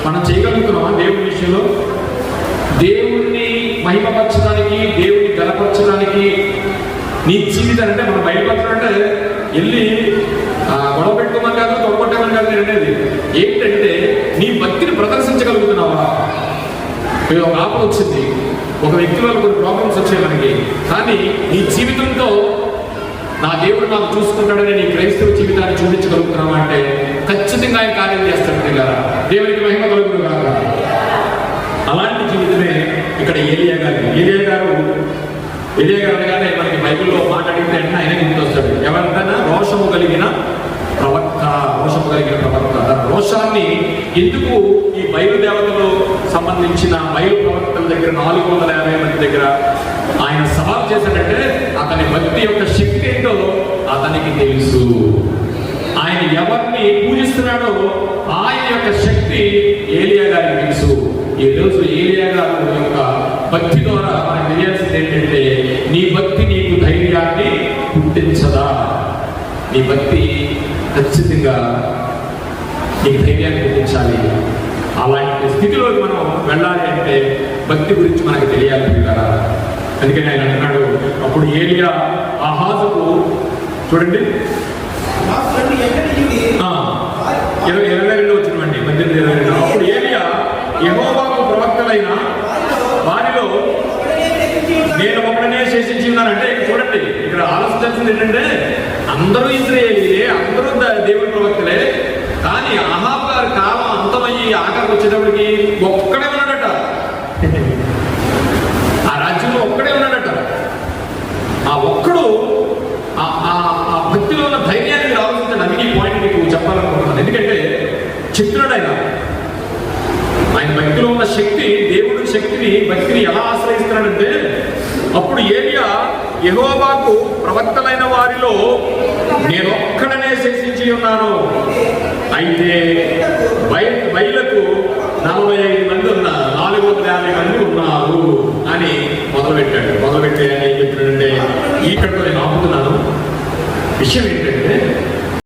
మనం చేయగలుగుతున్నామా దేవుడి విషయంలో? దేవుణ్ణి మహిమపరచడానికి, దేవుడిని గలపరచడానికి నీ జీవితాన్ని అంటే మనం బయటపరచాలంటే వెళ్ళి గొడవ పెట్టుకోమని కాదు, తొడగొట్టామని కాదు. నేను అనేది ఏంటంటే నీ భక్తిని ప్రదర్శించగలుగుతున్నావా? ఒక ఆపద వచ్చింది, ఒక వ్యక్తి వల్ల కొన్ని ప్రాబ్లమ్స్ వచ్చాయి మనకి, కానీ నీ జీవితంతో నా దేవుడు నాకు చూసుకుంటాడని నీ క్రైస్తవ జీవితాన్ని చూపించగలుగుతున్నావా అంటే ఖచ్చితంగా ఆయన కార్యం చేస్తాడు. పిల్లరా, దేవునికి మహిమ కలుగుతున్నా. అలాంటి జీవితమే ఇక్కడ ఏలియా గారు. ఏలియా గారు అనగానే మనకి బైబిల్లో మాట్లాడితే అంటే ఆయన గుర్తొస్తాడు. ఎవరికైనా రోషము కలిగిన ప్రవక్త. తన రోషాన్ని ఎందుకు ఈ బయలుదేవతలు సంబంధించిన బయలు ప్రవక్తల దగ్గర 450 మంది దగ్గర ఆయన సవాల్ చేశాడంటే అతని భక్తి యొక్క శక్తి ఏంటో అతనికి తెలుసు. ఆయన ఎవరిని పూజిస్తున్నాడో ఆయన యొక్క శక్తి ఏలియా గారికి తెలుసు. ఈ రోజు ఏలియా గారి యొక్క భక్తి ద్వారా మనకు తెలియాల్సింది ఏంటంటే నీ భక్తి నీకు ధైర్యాన్ని పుట్టించదా? నీ భక్తి ఖచ్చితంగా నీకు ధైర్యాన్ని పుట్టించాలి. అలాంటి స్థితిలోకి మనం వెళ్ళాలి అంటే భక్తి గురించి మనకు తెలియాలి కదా. అందుకని ఆయన అంటున్నాడు, అప్పుడు ఏలియా ఆహాజుకు చూడండి 22 వచ్చినవండి 18-22. అప్పుడు ఏలియా యెహోవాకు ప్రవక్తలైన వారిలో నేను ఒకడనే శేషించి ఉన్నానంటే చూడండి ఇక్కడ ఆలోచించాల్సింది ఏంటంటే అందరూ ఇశ్రాయేలీయే, అందరూ దేవుడి ప్రవక్తలే. కానీ అహాబు గారి కాలం అంతమయ్యి ఆఖరికి వచ్చేటప్పటికి ఒక్కడే ఉన్నాడట. ఆ రాజ్యంలో ఒక్కడే ఉన్నాడట. ఆ ఒక్కడు ఆ భక్తిలో ఉన్న ధైర్యాన్ని మీరు ఆలోచించండి. అందుకే ఈ పాయింట్ మీకు చెప్పాలనుకుంటున్నాను. ఎందుకంటే చెప్తున్నాడు ఆయన భక్తిలో ఉన్న శక్తి, దేవుడి శక్తిని, భక్తిని ఎలా ఆశ్రయిస్తున్నాడంటే అప్పుడు ఏలియా యెహోవాకు ప్రవక్తలైన వారిలో నేను ఒక్కడనే శేషించి ఉన్నాను. అయితే బయలకు 45 మంది ఉన్నారు, 450 మంది ఉన్నారు అని మొదలుపెట్టి ఆయన ఏం చెప్తున్నాడంటే ఇక్కడితో నేను ఆపుతున్నాను. విషయం ఏంటంటే